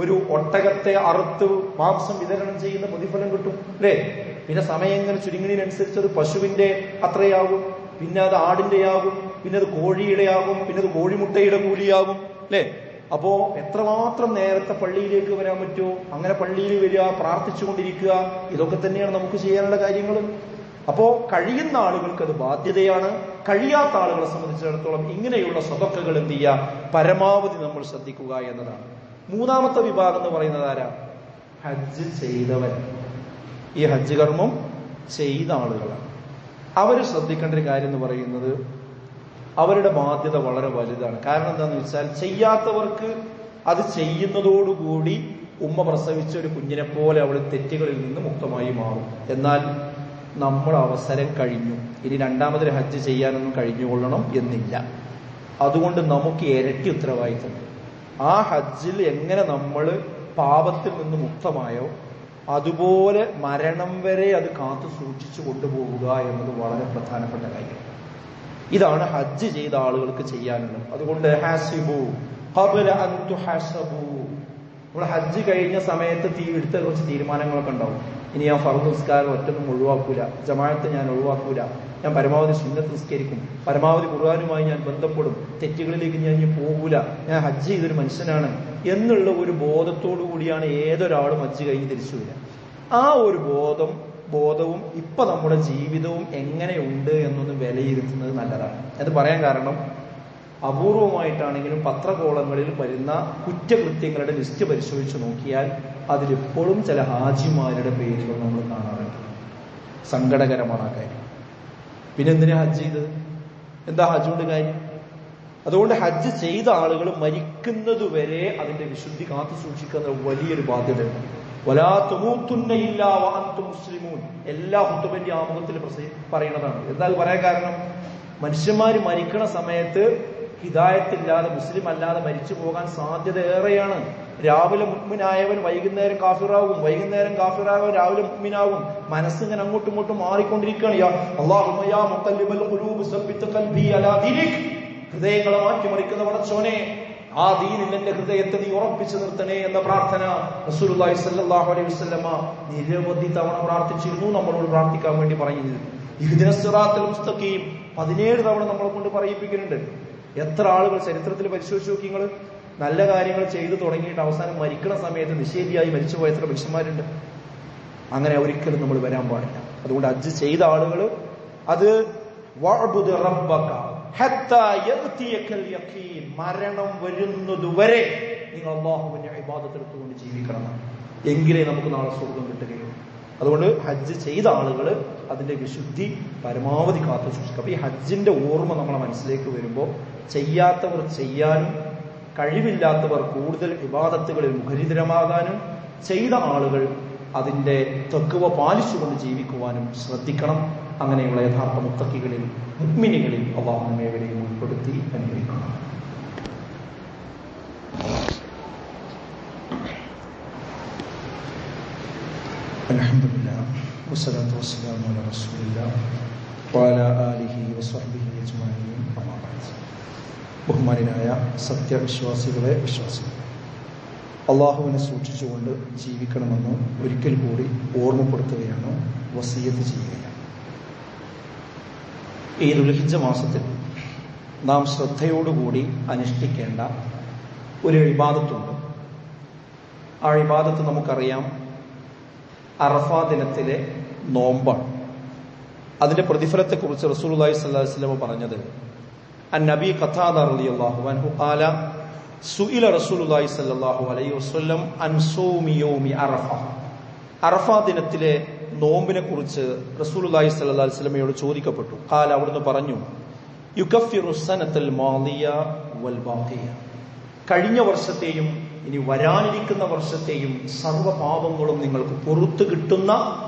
ഒരു ഒട്ടകത്തെ അറുത്ത് മാംസം വിതരണം ചെയ്യുന്ന പ്രതിഫലം കിട്ടും, അല്ലേ? പിന്നെ സമയം ഇങ്ങനെ ചുരുങ്ങിനനുസരിച്ച് അത് പശുവിന്റെ അത്രയാകും, പിന്നെ അത് ആടിന്റെ ആകും, പിന്നെ അത് കോഴിയുടെ ആകും, പിന്നെ അത് കോഴിമുട്ടയുടെ കൂലിയാകും, അല്ലേ? അപ്പോ എത്രമാത്രം നേരത്തെ പള്ളിയിലേക്ക് വരാൻ പറ്റുമോ അങ്ങനെ പള്ളിയിൽ വരിക, പ്രാർത്ഥിച്ചുകൊണ്ടിരിക്കുക. ഇതൊക്കെ തന്നെയാണ് നമുക്ക് ചെയ്യാനുള്ള കാര്യങ്ങൾ. അപ്പോ കഴിയുന്ന ആളുകൾക്ക് അത് ബാധ്യതയാണ്. കഴിയാത്ത ആളുകളെ സംബന്ധിച്ചിടത്തോളം ഇങ്ങനെയുള്ള സദഖകൾ എന്ത് ചെയ്യുക? പരമാവധി നമ്മൾ ശ്രദ്ധിക്കുക എന്നതാണ്. മൂന്നാമത്തെ വിഭാഗം എന്ന് പറയുന്നത് ആരാ? ഹജ്ജ് ചെയ്തവൻ. ഈ ഹജ്ജ് കർമ്മം ചെയ്ത ആളുകളാണ്. അവര് ശ്രദ്ധിക്കേണ്ട ഒരു കാര്യം എന്ന് പറയുന്നത് അവരുടെ ബാധ്യത വളരെ വലുതാണ്. കാരണം എന്താന്ന് വെച്ചാൽ ചെയ്യാത്തവർക്ക് അത് ചെയ്യുന്നതോടുകൂടി ഉമ്മ പ്രസവിച്ച ഒരു കുഞ്ഞിനെ പോലെ അവൾ തെറ്റുകളിൽ നിന്ന് മുക്തമായി മാറും. എന്നാൽ നമ്മുടെ അവസരം കഴിഞ്ഞു, ഇനി രണ്ടാമതൊരു ഹജ്ജ് ചെയ്യാനൊന്നും കഴിഞ്ഞുകൊള്ളണം എന്നില്ല. അതുകൊണ്ട് നമുക്ക് ഇരട്ടി ഉത്തരവാദിത്തം. ആ ഹജ്ജിൽ എങ്ങനെ നമ്മൾ പാപത്തിൽ നിന്ന് മുക്തമായോ അതുപോലെ മരണം വരെ അത് കാത്തു സൂക്ഷിച്ചു കൊണ്ടുപോവുക എന്നത് വളരെ പ്രധാനപ്പെട്ട കാര്യം. ഇതാണ് ഹജ്ജ് ചെയ്ത ആളുകൾക്ക് ചെയ്യാനുള്ളത്. അതുകൊണ്ട് ഹാസിബു ഖബ്ല അൻ തുഹാസബു, നമ്മൾ ഹജ്ജ് കഴിഞ്ഞ സമയത്ത് എടുത്ത കുറച്ച് തീരുമാനങ്ങളൊക്കെ ഉണ്ടാവും. ഇനി ഞാൻ ഫർദ് നിസ്കാരം ഒറ്റൊന്നും ഒഴിവാക്കൂല, ജമാഅത്ത് ഞാൻ ഒഴിവാക്കൂല, ഞാൻ പരമാവധി സുന്നത്ത് നിസ്കരിക്കും, പരമാവധി ഖുർആനുമായി ഞാൻ ബന്ധപ്പെടും, തെറ്റുകളിലേക്ക് ഞാൻ ഇനി പോകൂല, ഞാൻ ഹജ്ജ് ചെയ്തൊരു മനുഷ്യനാണ് എന്നുള്ള ഒരു ബോധത്തോടു കൂടിയാണ് ഏതൊരാളും ഹജ്ജ് കഴിഞ്ഞ് തിരിച്ചു വരിക. ആ ഒരു ബോധവും ഇപ്പൊ നമ്മുടെ ജീവിതവും എങ്ങനെയുണ്ട് എന്നൊന്ന് വിലയിരുത്തുന്നത് നല്ലതാണ്. അത് പറയാൻ കാരണം, അപൂർവമായിട്ടാണെങ്കിലും പത്രകോളങ്ങളിൽ വരുന്ന കുറ്റകൃത്യങ്ങളുടെ ലിസ്റ്റ് പരിശോധിച്ച് നോക്കിയാൽ അതിലിപ്പോഴും ചില ഹാജിമാരുടെ പേരുകൾ നമ്മൾ കാണാറുണ്ട്. സങ്കടകരമാണ് ആ കാര്യം. പിന്നെ എന്തിനാ ഹജ്ജ് ചെയ്തത്? എന്താ ഹജ്ജ് കൊണ്ട് കാര്യം? അതുകൊണ്ട് ഹജ്ജ് ചെയ്ത ആളുകൾ മരിക്കുന്നത് വരെ അതിന്റെ വിശുദ്ധി കാത്തു സൂക്ഷിക്കുന്ന വലിയൊരു ബാധ്യതയുണ്ട്. വലാ തമൂതുന്ന ഇല്ലാ വഅൻതും മുസ്ലിമൂൻ എല്ലാ ഖുതുബിന്റെ ആമുഖത്തിൽ പറയുന്നതാണ്. എന്നാൽ പറയാൻ കാരണം, മനുഷ്യന്മാര് മരിക്കണ സമയത്ത് ഹിദായത്തില്ലാതെ മുസ്ലിം അല്ലാതെ മരിച്ചു പോകാൻ സാധ്യത ഏറെയാണ്. രാവിലെ മുഅ്മിനായവൻ വൈകുന്നേരം കാഫിറാകും, വൈകുന്നേരം കാഫിറായവൻ രാവിലെ മുഅ്മിനാകും. മനസ്സിങ്ങനെ അങ്ങോട്ടും ഇങ്ങോട്ടും മാറിക്കൊണ്ടിരിക്കുകയാണ്. യാ അല്ലാഹുമ്മ യാ മുഖല്ലിബൽ ഖുലൂബ് സബ്ബിത് ഖൽബി അലാ ദീനിക്, ഹൃദയങ്ങളെ മാറ്റിമറിക്കുന്ന പടച്ചോനെ, ആ ദീനിൽ എന്റെ ഹൃദയത്തെ നീ ഉറപ്പിച്ചു നിർത്തണേ എന്ന പ്രാർത്ഥന റസൂലുള്ളാഹി സ്വല്ലല്ലാഹു അലൈഹി വസല്ലമ നിരവധി തവണ പ്രാർത്ഥിച്ചിരുന്നു. നമ്മളോട് പ്രാർത്ഥിക്കാൻ വേണ്ടി പറയുന്നത് ഇഹ്ദിനസ് സിറാത്തൽ മുസ്തഖീം 17 തവണ നമ്മളെ കൊണ്ട് പറയിപ്പിക്കുന്നുണ്ട്. എത്ര ആളുകൾ ചരിത്രത്തിൽ പരിശോധിച്ച് നോക്കി നിങ്ങൾ, നല്ല കാര്യങ്ങൾ ചെയ്തു തുടങ്ങിയിട്ട് അവസാനം മരിക്കണ സമയത്ത് നിഷേധിയായി മരിച്ചുപോയ എത്ര മനുഷ്യന്മാരുണ്ട്. അങ്ങനെ ഒരിക്കലും നമ്മൾ വരാൻ പാടില്ല. അതുകൊണ്ട് ഹജ്ജ് ചെയ്ത ആളുകൾ അത് വഅബ്ദു റബ്ബക ഹത്താ യഅതിയകൽ യഖീൻ, മരണം വരുന്നതുവരെ നിങ്ങൾ അല്ലാഹുവിന്റെ ഇബാദത്ത് എടുത്തുകൊണ്ട് ജീവിക്കണം, എങ്കിലേ നമുക്ക് നാളെ സ്വർഗം കിട്ടുകയുള്ളൂ. അതുകൊണ്ട് ഹജ്ജ് ചെയ്ത ആളുകൾ അതിന്റെ വിശുദ്ധി പരമാവധി കാത്തു സൂക്ഷിക്കും. അപ്പൊ ഈ ഹജ്ജിന്റെ ഓർമ്മ നമ്മളെ മനസ്സിലേക്ക് വരുമ്പോൾ ചെയ്യാത്തവർ ചെയ്യാനും കഴിവില്ലാത്തവർ കൂടുതൽ ഇബാദത്തുകളിൽ മുഖരിതരമാകാനും ചെയ്ത ആളുകൾ അതിന്റെ തഖ്വ പാലിച്ചുകൊണ്ട് ജീവിക്കുവാനും ശ്രദ്ധിക്കണം. അങ്ങനെയുള്ള യഥാർത്ഥ മുത്തഖികളിൽ മുഅ്മിനീകളിൽ അല്ലാഹു നമ്മെവരെയും ഉൾപ്പെടുത്തി അനുഗ്രഹിക്കണം. അൽഹംദുലില്ലാഹ് വസ്സലാത്തു വസ്സലാമു അലാ റസൂലില്ലാഹ് വഅലാ ആലിഹി വസ്വഹ്ബിഹി അജ്മഈൻ. അമ്മാ ബഅദ്. ബഹുമാന്യരായ സത്യവിശ്വാസികളെ, വിശ്വാസികൾ, അള്ളാഹുവിനെ സൂക്ഷിച്ചുകൊണ്ട് ജീവിക്കണമെന്ന് ഒരിക്കൽ കൂടി ഓർമ്മപ്പെടുത്തുകയാണ്, വസിയത്ത് ചെയ്യുകയാണ്. ഈ ദുൽഹിജ്ജ മാസത്തിൽ നാം ശ്രദ്ധയോടുകൂടി അനുഷ്ഠിക്കേണ്ട ഒരു ഇബാദത്തുണ്ട്. ആ ഇബാദത്ത് നമുക്കറിയാം, അറഫാ ദിനത്തിലെ നോമ്പാണ്. അതിന്റെ പ്രതിഫലത്തെക്കുറിച്ച് റസൂലുള്ളാഹി സ്വല്ലല്ലാഹു അലൈഹി വസല്ലം പറഞ്ഞത്, അൻ-നബി ഖതാദ റളിയല്ലാഹു അൻഹു ഖാല സുഇല റസൂലുള്ളാഹി സ്വല്ലല്ലാഹു അലൈഹി വസല്ലം അൻ സൗമി യൗമി അറഫ. അറഫാ ദിനത്തിലെ നോമ്പിനെ കുറിച്ച് റസൂലുള്ളാഹി സ്വല്ലല്ലാഹു അലൈഹി വസല്ലമയോട് ചോദിക്കപ്പെട്ടു. ഖാല, അവിടുന്ന് പറഞ്ഞു, യുകഫിറു സനതൽ മാദിയ വൽ ബാഖിയ, കഴിഞ്ഞ വർഷത്തെയും ഇനി വരാനിരിക്കുന്ന വർഷത്തെയും സർവ്വ പാപങ്ങളും നിങ്ങൾക്ക് പുറത്തു കിട്ടുന്ന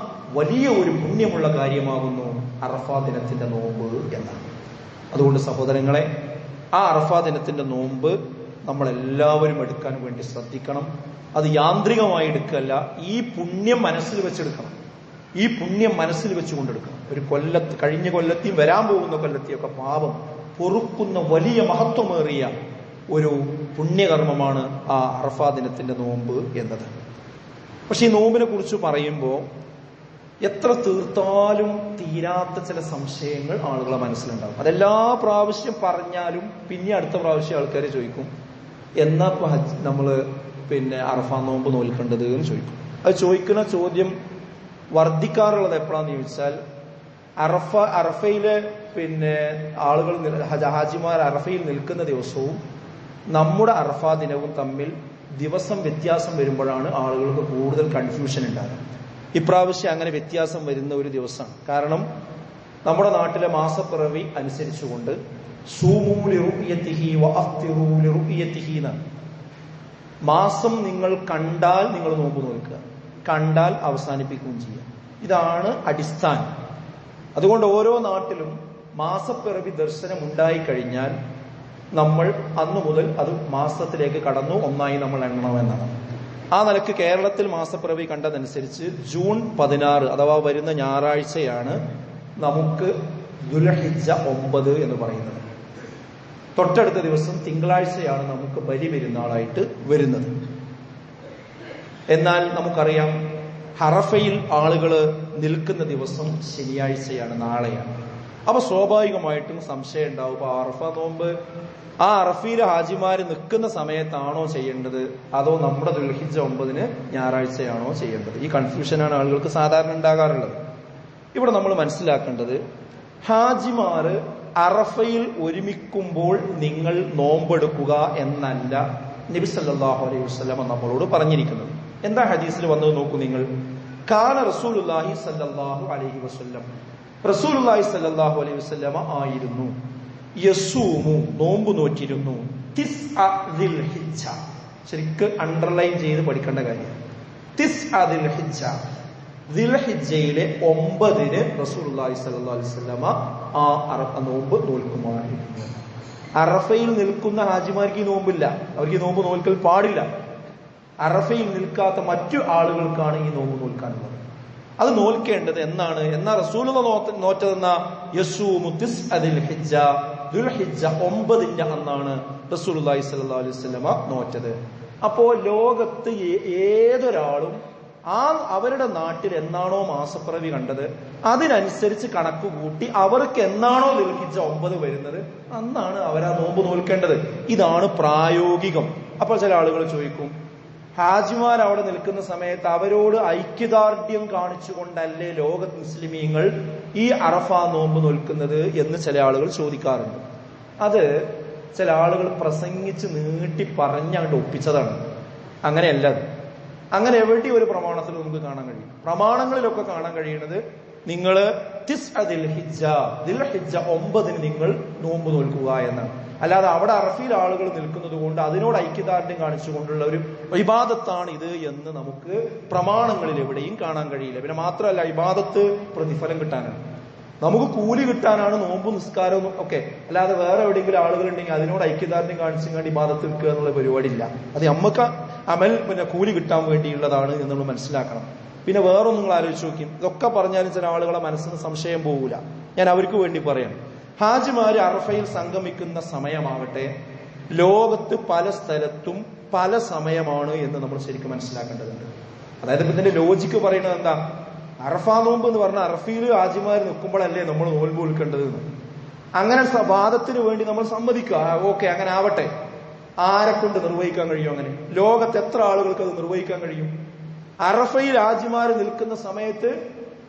വലിയ ഒരു പുണ്യമുള്ള കാര്യമാകുന്നു അറഫാ ദിനത്തിന്റെ നോമ്പ് എന്നാണ്. അതുകൊണ്ട് സഹോദരങ്ങളെ, ആ അറഫാ ദിനത്തിന്റെ നോമ്പ് നമ്മളെല്ലാവരും എടുക്കാൻ വേണ്ടി ശ്രദ്ധിക്കണം. അത് യാന്ത്രികമായി എടുക്കല്ല, ഈ പുണ്യം മനസ്സിൽ വെച്ചെടുക്കണം. ഈ പുണ്യം മനസ്സിൽ വെച്ചുകൊണ്ടെടുക്കണം. ഒരു കൊല്ലത്ത്, കഴിഞ്ഞ കൊല്ലത്തെയും വരാൻ പോകുന്ന കൊല്ലത്തെയൊക്കെ പാപം പൊറുക്കുന്ന വലിയ മഹത്വമേറിയ ഒരു പുണ്യകർമ്മമാണ് ആ അറഫാ ദിനത്തിന്റെ നോമ്പ് എന്നത്. പക്ഷെ ഈ നോമ്പിനെ കുറിച്ച് പറയുമ്പോൾ എത്ര തീർത്താലും തീരാത്ത ചില സംശയങ്ങൾ ആളുകളെ മനസ്സിലുണ്ടാവും. അതെല്ലാ പ്രാവശ്യം പറഞ്ഞാലും പിന്നെ അടുത്ത പ്രാവശ്യം ആൾക്കാർ ചോദിക്കും, എന്നാ നമ്മള് അറഫാ നോമ്പ് നോൽക്കേണ്ടത് എന്ന് ചോദിക്കും. അത് ചോദിക്കുന്ന ചോദ്യം വർദ്ധിക്കാറുള്ളത് എപ്പോഴാന്ന് ചോദിച്ചാൽ, അറഫയിലെ ആളുകൾ ഹാജിമാർ അറഫയിൽ നിൽക്കുന്ന ദിവസവും നമ്മുടെ അറഫാ ദിനവും തമ്മിൽ ദിവസം വ്യത്യാസം വരുമ്പോഴാണ് ആളുകൾക്ക് കൂടുതൽ കൺഫ്യൂഷൻ ഉണ്ടാകുന്നത്. ഇപ്രാവശ്യം അങ്ങനെ വ്യത്യാസം വരുന്ന ഒരു ദിവസമാണ്. കാരണം നമ്മുടെ നാട്ടിലെ മാസപ്പിറവി അനുസരിച്ചുകൊണ്ട് മാസം നിങ്ങൾ കണ്ടാൽ നിങ്ങൾ നോമ്പ് നോക്കുക, കണ്ടാൽ അവസാനിപ്പിക്കുകയും ചെയ്യുക. ഇതാണ് അടിസ്ഥാനം. അതുകൊണ്ട് ഓരോ നാട്ടിലും മാസപ്പിറവി ദർശനം ഉണ്ടായിക്കഴിഞ്ഞാൽ നമ്മൾ അന്നു മുതൽ അത് മാസത്തിലേക്ക് കടന്നു ഒന്നായി നമ്മൾ എണ്ണണമെന്നാണ്. ആ നിലക്ക് കേരളത്തിൽ മാസപ്പിറവി കണ്ടതനുസരിച്ച് ജൂൺ 16 അഥവാ വരുന്ന ഞായറാഴ്ചയാണ് നമുക്ക് ദുൽഹിജ്ജ 9 എന്ന് പറയുന്നത്. തൊട്ടടുത്ത ദിവസം തിങ്കളാഴ്ചയാണ് നമുക്ക് ബലി പെരുന്നാളായിട്ട് വരുന്നത്. എന്നാൽ നമുക്കറിയാം, അറഫയിൽ ആളുകൾ നിൽക്കുന്ന ദിവസം ശനിയാഴ്ചയാണ്, നാളെയാണ്. അപ്പൊ സ്വാഭാവികമായിട്ടും സംശയം ഉണ്ടാവും. ഇപ്പൊ അറഫ നോമ്പ് ആ അറഫയിലെ ഹാജിമാര് നിൽക്കുന്ന സമയത്താണോ ചെയ്യേണ്ടത്, അതോ നമ്മുടെ ദുൽഹിജ്ജ 9 ഞായറാഴ്ചയാണോ ചെയ്യേണ്ടത്? ഈ കൺഫ്യൂഷനാണ് ആളുകൾക്ക് സാധാരണ ഉണ്ടാകാറുള്ളത്. ഇവിടെ നമ്മൾ മനസ്സിലാക്കേണ്ടത്, ഹാജിമാര് അറഫയിൽ ഒരുമിക്കുമ്പോൾ നിങ്ങൾ നോമ്പെടുക്കുക എന്നല്ല നബി സല്ലല്ലാഹു അലൈഹി വസല്ലം നമ്മളോട് പറഞ്ഞിരിക്കുന്നത്. എന്താ ഹദീസിൽ വന്നത് നോക്കൂ നിങ്ങൾ. കാന റസൂലുള്ളാഹി സല്ലല്ലാഹു അലൈഹി വസല്ലം, റസൂലുള്ളാഹി സല്ലല്ലാഹു അലൈഹി വസല്ലമ ആയിരുന്നു യസൂമു, നോമ്പ് നോറ്റിരുന്നു, തിസ്അ ദിൽഹിജ്ജ. ശരിക്ക് അണ്ടർലൈൻ ചെയ്ത് പഠിക്കേണ്ട കാര്യം. തിസ്അ ദിൽഹിജ്ജ, ദിൽഹിജ്ജയിലെ 9 റസൂലുള്ളാഹി സ്വല്ലല്ലാഹു അലൈഹി വസല്ലമ ആ നോമ്പ് നോൽക്കുമായിരുന്നു. അറഫയിൽ നിൽക്കുന്ന ഹാജിമാർക്ക് ഈ നോമ്പില്ല, അവർക്ക് ഈ നോമ്പ് നോൽക്കൽ പാടില്ല. അറഫയിൽ നിൽക്കാത്ത മറ്റു ആളുകൾക്കാണ് ഈ നോമ്പ് നോൽക്കാനുള്ളത്. അത് നോൽക്കേണ്ടത് എന്നാണ്? എന്നാ റസൂലുള്ളാഹി നോറ്റതെന്ന യസൂമു തിസ്അ ദിൽഹിജ്ജ, ദുൽഹിജ്ജ 9 അന്നാണ് റസൂലുള്ളാഹി സ്വല്ലല്ലാഹു അലൈഹി വസല്ലമ നോറ്റത്. അപ്പോ ലോകത്ത് ഏതൊരാളും അവരുടെ നാട്ടിൽ എന്നാണോ മാസപ്പിറവി കണ്ടത് അതിനനുസരിച്ച് കണക്ക് കൂട്ടി അവർക്ക് എന്നാണോ ദുൽഹിജ്ജ 9 വരുന്നത് അന്നാണ് അവരാ നോമ്പ് നോൽക്കേണ്ടത്. ഇതാണ് പ്രായോഗികം. അപ്പോൾ ചില ആളുകൾ ചോദിക്കും, ഹാജിമാർ അവിടെ നിൽക്കുന്ന സമയത്ത് അവരോട് ഐക്യദാർഢ്യം കാണിച്ചുകൊണ്ടല്ലേ ലോക മുസ്ലിമീങ്ങൾ ഈ അറഫ നോമ്പ് നോൽക്കുന്നത് എന്ന് ചില ആളുകൾ ചോദിക്കാറുണ്ട്. അത് ചില ആളുകൾ പ്രസംഗിച്ച് നീട്ടി പറഞ്ഞങ്ങോട്ട് ഒപ്പിച്ചതാണ്. അങ്ങനെയല്ല. അങ്ങനെ എവിടെ ഒരു പ്രമാണത്തിൽ നമുക്ക് കാണാൻ കഴിയും? പ്രമാണങ്ങളിലൊക്കെ കാണാൻ കഴിയുന്നത് നിങ്ങൾ തിസ്അ ദിൽഹിജ്ജ, ദിൽഹിജ്ജ 9 നിങ്ങൾ നോമ്പ് നോൽക്കുക എന്നാണ്. അല്ലാതെ അവിടെ അറഫയിൽ ആളുകൾ നിൽക്കുന്നത് കൊണ്ട് അതിനോട് ഐക്യദാർഢ്യം കാണിച്ചുകൊണ്ടുള്ള ഒരു ഇബാദത്താണ് ഇത് എന്ന് നമുക്ക് പ്രമാണങ്ങളിൽ എവിടെയും കാണാൻ കഴിയില്ല. പിന്നെ മാത്രമല്ല, ഇബാദത്ത് പ്രതിഫലം കിട്ടാനാണ്, നമുക്ക് കൂലി കിട്ടാനാണ് നോമ്പ് നിസ്കാരവും ഒക്കെ. അല്ലാതെ വേറെ എവിടെയെങ്കിലും ആളുകൾ ഉണ്ടെങ്കിൽ അതിനോട് ഐക്യദാർഢ്യം കാണിച്ചുകൊണ്ട് ഇബാദത്ത് നിൽക്കുക എന്നുള്ള പരിപാടിയില്ല. അത് നമുക്ക് അമൽ കൂലി കിട്ടാൻ വേണ്ടിയുള്ളതാണ് എന്ന് നമ്മൾ മനസ്സിലാക്കണം. പിന്നെ വേറൊന്നും നിങ്ങൾ ആലോചിച്ച് നോക്കി, ഇതൊക്കെ പറഞ്ഞാലും ചില ആളുകളെ മനസ്സിന് സംശയം പോകൂല. ഞാൻ അവർക്ക് വേണ്ടി പറയാം. ഹാജിമാര് അറഫയിൽ സംഗമിക്കുന്ന സമയമാകട്ടെ ലോകത്ത് പല സ്ഥലത്തും പല സമയമാണ് എന്ന് നമ്മൾ ശരിക്കും മനസ്സിലാക്കേണ്ടതുണ്ട്. അതായത് ഇപ്പൊ ഇതിന്റെ ലോജിക്ക് പറയുന്നത് എന്താ? അറഫ നോമ്പ് എന്ന് പറഞ്ഞാൽ അറഫയിൽ ഹാജിമാർ നിൽക്കുമ്പോഴല്ലേ നമ്മൾ നോൽമ്പ് വിൽക്കേണ്ടത്. അങ്ങനെ വാദത്തിന് വേണ്ടി നമ്മൾ സമ്മതിക്കുക, ഓക്കെ അങ്ങനെ ആവട്ടെ. ആരെ കൊണ്ട് നിർവഹിക്കാൻ കഴിയും? അങ്ങനെ ലോകത്ത് എത്ര ആളുകൾക്ക് അത് നിർവഹിക്കാൻ കഴിയും? അറഫയിൽ ഹാജിമാർ നിൽക്കുന്ന സമയത്ത്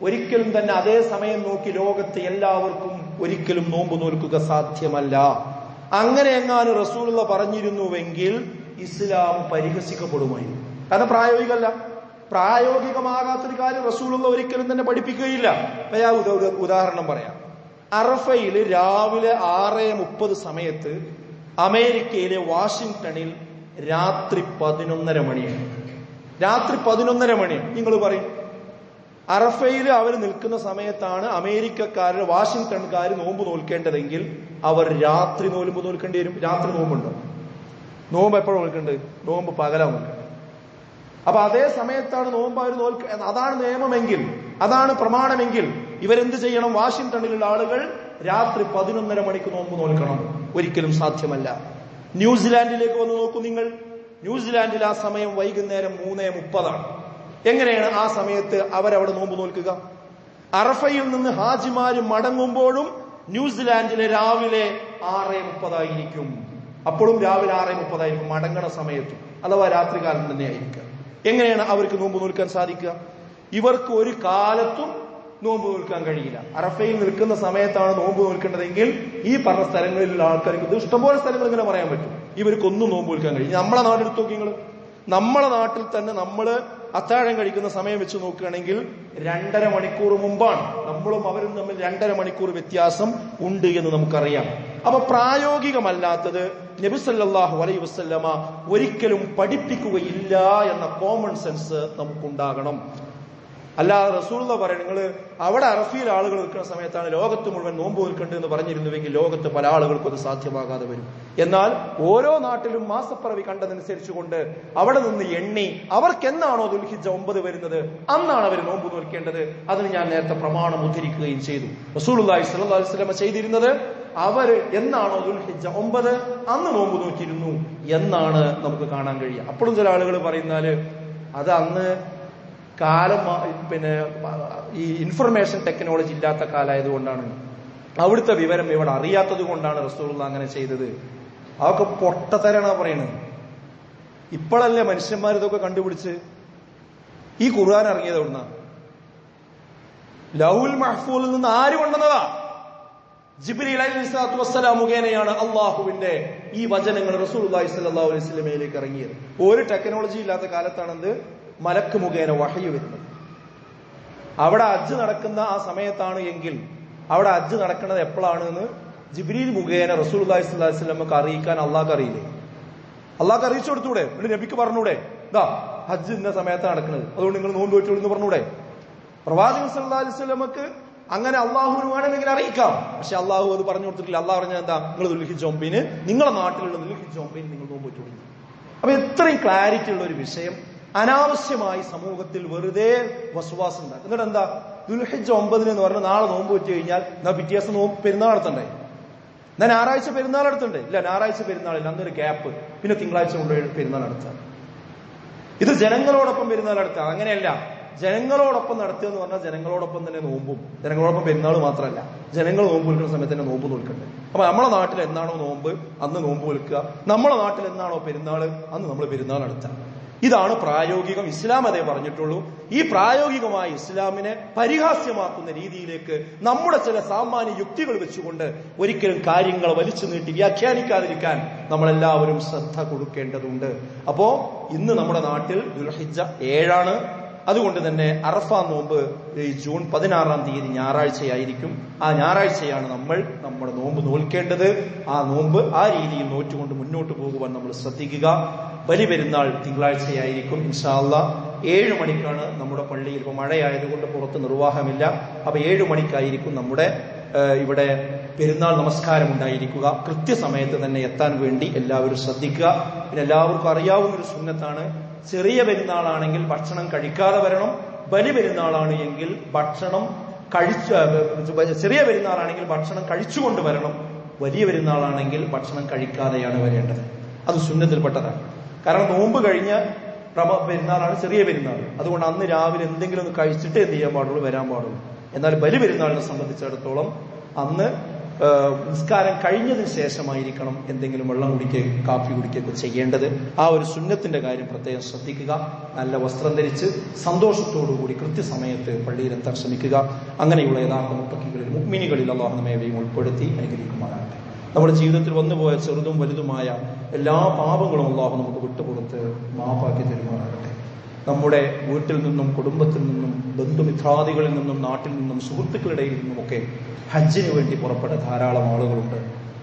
ഒരിക്കലും തന്നെ അതേ സമയം നോക്കി ലോകത്ത് എല്ലാവർക്കും ഒരിക്കലും നോമ്പ് നോൽക്കുക സാധ്യമല്ല. അങ്ങനെ എങ്ങാനും റസൂലുള്ളാഹി പറഞ്ഞിരുന്നുവെങ്കിൽ ഇസ്ലാം പരിഹസിക്കപ്പെടുമായിരുന്നു. കാരണം പ്രായോഗികമല്ല. പ്രായോഗികമാകാത്തൊരു കാര്യം റസൂലുള്ളാഹി ഒരിക്കലും തന്നെ പഠിപ്പിക്കുകയില്ല. ഞാൻ ഉദാഹരണം പറയാം. അറഫയിൽ രാവിലെ 6:30 സമയത്ത് അമേരിക്കയിലെ വാഷിംഗ്ടണിൽ രാത്രി 11:30 മണിയാണ്. രാത്രി 11:30 മണിയാണ്. നിങ്ങൾ പറയും, അറഫയിൽ അവർ നിൽക്കുന്ന സമയത്താണ് അമേരിക്കക്കാരുടെ വാഷിംഗ്ടൺകാർ നോമ്പ് നോൽക്കേണ്ടതെങ്കിൽ അവർ രാത്രി നോമ്പ് നോൽക്കേണ്ടി വരും. രാത്രി നോമ്പുണ്ടോ? നോമ്പ് എപ്പോഴും നോൽക്കേണ്ടത്? നോമ്പ് പകലാ നോൽക്കേണ്ടത്. അപ്പൊ അതേ സമയത്താണ് നോമ്പ് അവർ അതാണ് നിയമമെങ്കിൽ, അതാണ് പ്രമാണമെങ്കിൽ ഇവരെന്ത് ചെയ്യണം? വാഷിംഗ്ടണിലുള്ള ആളുകൾ രാത്രി 11:30 മണിക്ക് നോമ്പ് നോൽക്കണം. ഒരിക്കലും സാധ്യമല്ല. ന്യൂസിലാൻഡിലേക്ക് വന്ന് നോക്കൂ നിങ്ങൾ. ന്യൂസിലാൻഡിൽ ആ സമയം വൈകുന്നേരം 3:30. എങ്ങനെയാണ് ആ സമയത്ത് അവരവിടെ നോമ്പ് നോൽക്കുക? അറഫയിൽ നിന്ന് ഹാജിമാര് മടങ്ങുമ്പോഴും ന്യൂസിലാൻഡിലെ രാവിലെ 6:30 ആയിരിക്കും. അപ്പോഴും രാവിലെ 6:30 ആയിരിക്കും മടങ്ങണ സമയത്തും, അഥവാ രാത്രികാലം തന്നെ ആയിരിക്കുക. എങ്ങനെയാണ് അവർക്ക് നോമ്പ് നോൽക്കാൻ സാധിക്കുക? ഇവർക്ക് ഒരു കാലത്തും നോമ്പ് നോൽക്കാൻ കഴിയില്ല. അറഫയിൽ നിൽക്കുന്ന സമയത്താണ് നോമ്പ് നോൽക്കേണ്ടതെങ്കിൽ ഈ പറഞ്ഞ സ്ഥലങ്ങളിലുള്ള ആൾക്കാർക്ക്, ഇത് ഇഷ്ടംപോലെ സ്ഥലങ്ങൾ ഇങ്ങനെ പറയാൻ പറ്റും, ഇവർക്കൊന്നും നോമ്പ് നോൽക്കാൻ കഴിയും. നമ്മളെ നാടെടുത്ത് നോക്കി നിങ്ങൾ. നമ്മളെ നാട്ടിൽ തന്നെ നമ്മൾ അത്താഴം കഴിക്കുന്ന സമയം വെച്ച് നോക്കുകയാണെങ്കിൽ 2.5 മണിക്കൂർ മുമ്പാണ്. നമ്മളും അവരും തമ്മിൽ 2.5 മണിക്കൂർ വ്യത്യാസം ഉണ്ട് എന്ന് നമുക്കറിയാം. അപ്പൊ പ്രായോഗികമല്ലാത്തത് നബി സല്ലല്ലാഹു അലൈഹി വസല്ലമ ഒരിക്കലും പഠിപ്പിക്കുകയില്ല എന്ന കോമൺ സെൻസ് നമുക്കുണ്ടാകണം. അല്ലാതെ റസൂലുള്ളാഹി പറയും, നിങ്ങൾ അവിടെ അറഫയിൽ ആളുകൾ നിൽക്കുന്ന സമയത്താണ് ലോകത്ത് മുഴുവൻ നോമ്പ് നിൽക്കേണ്ടത് എന്ന് പറഞ്ഞിരുന്നുവെങ്കിൽ ലോകത്ത് പല ആളുകൾക്കും അത് സാധ്യമാകാതെ വരും. എന്നാൽ ഓരോ നാട്ടിലും മാസപ്പിറവി കണ്ടതനുസരിച്ചുകൊണ്ട് അവിടെ നിന്ന് എണ്ണി അവർക്ക് എന്നാണോ ദുൽഹിജ്ജ 9 വരുന്നത് അന്നാണ് അവർ നോമ്പ് നോൽക്കേണ്ടത്. അതിന് ഞാൻ നേരത്തെ പ്രമാണം ഉദ്ധരിക്കുകയും ചെയ്തു. റസൂലുള്ളാഹി സ്വല്ലല്ലാഹു അലൈഹി വസല്ലം ചെയ്തിരുന്നത്, അവര് എന്നാണോ ദുൽഹിജ്ജ 9 അന്ന് നോമ്പ് നോക്കിയിരുന്നു എന്നാണ് നമുക്ക് കാണാൻ കഴിയുക. അപ്പോഴും ചില ആളുകൾ പറയുന്നാല് അത് അന്ന് കാലം, പിന്നെ ഈ ഇൻഫർമേഷൻ ടെക്നോളജി ഇല്ലാത്ത കാലമായതുകൊണ്ടാണ്. അവിടുത്തെ വിവരം ഇവിടെ അറിയാത്തത് കൊണ്ടാണ് റസൂലുള്ളാഹി അങ്ങനെ ചെയ്തത്. അതൊക്കെ പൊട്ടത്തരാണ് പറയുന്നത്. ഇപ്പോഴല്ലേ മനുഷ്യന്മാർ ഇതൊക്കെ കണ്ടുപിടിച്ച്. ഈ ഖുർആൻ ഇറങ്ങിയത് എവിടുന്ന? ലൗഹുൽ മഹ്ഫൂലിൽ നിന്ന് ആര് കൊണ്ടുവന്നതാ? ജിബ്രീൽ അലൈഹിസ്സലാത്തു വസ്സലാം മുഖേനയാണ് അള്ളാഹുവിന്റെ ഈ വചനങ്ങൾ റസൂലുള്ളാഹി സ്വല്ലല്ലാഹു അലൈഹി വസല്ലമയിലേക്ക് ഇറങ്ങിയത്. ഒരു ടെക്നോളജി ഇല്ലാത്ത കാലത്താണെന്ത് മലക്ക് മുഖേന വഹ്യ് വരുന്നത്. അവിടെ ഹജ്ജ് നടക്കുന്ന ആ സമയത്താണ് എങ്കിൽ അവിടെ ഹജ്ജ് നടക്കുന്നത് എപ്പോഴാണ് എന്ന് ജിബ്രീൽ മുഖേന റസൂലുള്ളാഹി സ്വല്ലല്ലാഹു അലൈഹി വസല്ലമക്ക് അറിയിക്കാൻ അള്ളാഹ്ക്ക് അറിയില്ലേ? അള്ളാഹ്ക്ക് അറിയിച്ചു കൊടുത്തൂടെ? നബിക്ക് പറഞ്ഞൂടെ ഇതാ ഹജ്ജ് ഇന്ന സമയത്താണ് നടക്കുന്നത്, അതുകൊണ്ട് നിങ്ങൾ നോമ്പ് വെച്ചോളൂ എന്ന് പറഞ്ഞൂടെ? പ്രവാചകൻ സല്ലല്ലാഹു അലൈഹി വസല്ലമക്ക് അങ്ങനെ അള്ളാഹുവിന് വേണമെങ്കിൽ അറിയിക്കാം. പക്ഷെ അള്ളാഹു അത് പറഞ്ഞു കൊടുത്തിട്ടില്ല. അള്ളാഹു പറഞ്ഞത് എന്താ? നിങ്ങൾ ദുൽഹിജ്ജ് 9 നിങ്ങളുടെ നാട്ടിലുള്ള ദുൽഹിജ്ജ് 9 നിങ്ങൾ നോമ്പ് വെച്ചോളൂ. അപ്പൊ ഇത്രയും ക്ലാരിറ്റി ഉള്ള ഒരു വിഷയം അനാവശ്യമായി സമൂഹത്തിൽ വെറുതെ വസ്വാസം ഉണ്ടാക്കും. എന്നിട്ട് എന്താ ദുൽഹിജ്ജ് 9 എന്ന് പറഞ്ഞാൽ നാളെ നോമ്പ് വെച്ച് കഴിഞ്ഞാൽ എന്നാ പിറ്റേ ദിവസം പെരുന്നാൾ നടത്തണ്ടേ? എന്നാ ഞായറാഴ്ച പെരുന്നാൾ നടത്തണ്ടേ? ഇല്ല, ഞായറാഴ്ച പെരുന്നാളില്ല, അന്നൊരു ഗ്യാപ്പ്, പിന്നെ തിങ്കളാഴ്ച കൊണ്ടുപോയി പെരുന്നാൾ നടത്താം. ഇത് ജനങ്ങളോടൊപ്പം പെരുന്നാൾ നടത്താം. അങ്ങനെയല്ല, ജനങ്ങളോടൊപ്പം നടത്തുക എന്ന് പറഞ്ഞാൽ ജനങ്ങളോടൊപ്പം തന്നെ നോമ്പും, ജനങ്ങളോടൊപ്പം പെരുന്നാൾ മാത്രമല്ല, ജനങ്ങൾ നോമ്പ് വിൽക്കുന്ന സമയത്ത് തന്നെ നോമ്പ് നോൽക്കണ്ടേ? അപ്പൊ നമ്മളെ നാട്ടിൽ എന്നാണോ നോമ്പ് അന്ന് നോമ്പ് വിൽക്കുക, നമ്മളെ നാട്ടിൽ എന്നാണോ പെരുന്നാൾ അന്ന് നമ്മൾ പെരുന്നാൾ നടത്താം. ഇതാണ് പ്രായോഗികം. ഇസ്ലാം അതേ പറഞ്ഞിട്ടുള്ളൂ. ഈ പ്രായോഗികമായ ഇസ്ലാമിനെ പരിഹാസ്യമാക്കുന്ന രീതിയിലേക്ക് നമ്മുടെ ചില സാമാന്യ യുക്തികൾ വെച്ചുകൊണ്ട് ഒരിക്കലും കാര്യങ്ങൾ വലിച്ചു നീട്ടി വ്യാഖ്യാനിക്കാതിരിക്കാൻ നമ്മളെല്ലാവരും ശ്രദ്ധ കൊടുക്കേണ്ടതുണ്ട്. അപ്പോ ഇന്ന് നമ്മുടെ നാട്ടിൽ ദുൽഹിജ്ജ 7 അതുകൊണ്ട് തന്നെ അറഫ നോമ്പ് ഈ ജൂൺ 16 തീയതി ഞായറാഴ്ചയായിരിക്കും. ആ ഞായറാഴ്ചയാണ് നമ്മൾ നമ്മുടെ നോമ്പ് നോൽക്കേണ്ടത്. ആ നോമ്പ് ആ രീതിയിൽ നോറ്റുകൊണ്ട് മുന്നോട്ട് പോകുവാൻ നമ്മൾ ശ്രദ്ധിക്കുക. ബലി പെരുന്നാൾ തിങ്കളാഴ്ചയായിരിക്കും ഇൻഷാ അല്ലാഹ്. 7 മണിക്കാണ് നമ്മുടെ പള്ളിയിൽ, ഇപ്പൊ മഴയായതുകൊണ്ട് പുറത്ത് നിർവാഹമില്ല. അപ്പൊ 7 മണിക്കായിരിക്കും നമ്മുടെ ഇവിടെ പെരുന്നാൾ നമസ്കാരം ഉണ്ടായിരിക്കുക. കൃത്യസമയത്ത് തന്നെ എത്താൻ വേണ്ടി എല്ലാവരും ശ്രദ്ധിക്കുക. പിന്നെ എല്ലാവർക്കും അറിയാവുന്ന ഒരു സുന്നത്താണ്, ചെറിയ പെരുന്നാളാണെങ്കിൽ ഭക്ഷണം കഴിക്കാതെ വരണം. ബലി പെരുന്നാളാണ് എങ്കിൽ ചെറിയ പെരുന്നാളാണെങ്കിൽ ഭക്ഷണം കഴിച്ചുകൊണ്ട് വരണം. വലിയ പെരുന്നാളാണെങ്കിൽ ഭക്ഷണം കഴിക്കാതെയാണ് വരേണ്ടത്. അത് സുന്നത്തിൽപ്പെട്ടതാണ്. കാരണം നോമ്പ് കഴിഞ്ഞ പെരുന്നാളാണ് ചെറിയ പെരുന്നാൾ. അതുകൊണ്ട് അന്ന് രാവിലെ എന്തെങ്കിലും ഒന്ന് കഴിച്ചിട്ട് എന്ത് ചെയ്യാൻ പാടുള്ളൂ, വരാൻ പാടുള്ളൂ. എന്നാൽ ബലി പെരുന്നാളിനെ സംബന്ധിച്ചിടത്തോളം അന്ന് നിസ്കാരം കഴിഞ്ഞതിന് ശേഷമായിരിക്കണം എന്തെങ്കിലും വെള്ളം കുടിക്കുകയും കാപ്പി കുടിക്കുകയൊക്കെ ചെയ്യേണ്ടത്. ആ ഒരു സുന്നത്തിന്റെ കാര്യം പ്രത്യേകം ശ്രദ്ധിക്കുക. നല്ല വസ്ത്രം ധരിച്ച് സന്തോഷത്തോടുകൂടി കൃത്യസമയത്ത് പള്ളിയിലെത്താൻ ശ്രമിക്കുക. അങ്ങനെയുള്ള യഥാർത്ഥ മുത്തഖികളിൽ മുഅ്മിനീകളിൽ അല്ലാഹു നമ്മെയും ഉൾപ്പെടുത്തി അനുഗ്രഹിക്കുമാറാകട്ടെ. നമ്മുടെ ജീവിതത്തിൽ വന്നുപോയ ചെറുതും വലുതുമായ എല്ലാ പാപങ്ങളും അല്ലാഹു നമുക്ക് വിട്ടുകൊടുത്ത് മാപ്പാക്കി തരുമാറാകട്ടെ. നമ്മുടെ വീട്ടിൽ നിന്നും കുടുംബത്തിൽ നിന്നും ബന്ധുമിത്രാദികളിൽ നിന്നും നാട്ടിൽ നിന്നും സുഹൃത്തുക്കളുടെ നിന്നുമൊക്കെ ഹജ്ജിന് വേണ്ടി പുറപ്പെട്ട ധാരാളം ആളുകളുണ്ട്.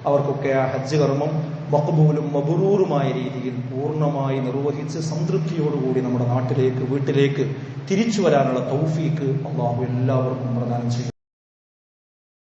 അവർക്കൊക്കെ ആ ഹജ്ജ് കർമ്മം മഖ്ബൂലും മബ്റൂറുമായ രീതിയിൽ പൂർണ്ണമായി നിർവഹിച്ച് സംതൃപ്തിയോടുകൂടി നമ്മുടെ നാട്ടിലേക്ക് വീട്ടിലേക്ക് തിരിച്ചു വരാനുള്ള തൗഫീക്ക് അല്ലാഹു എല്ലാവർക്കും പ്രദാനം ചെയ്യും.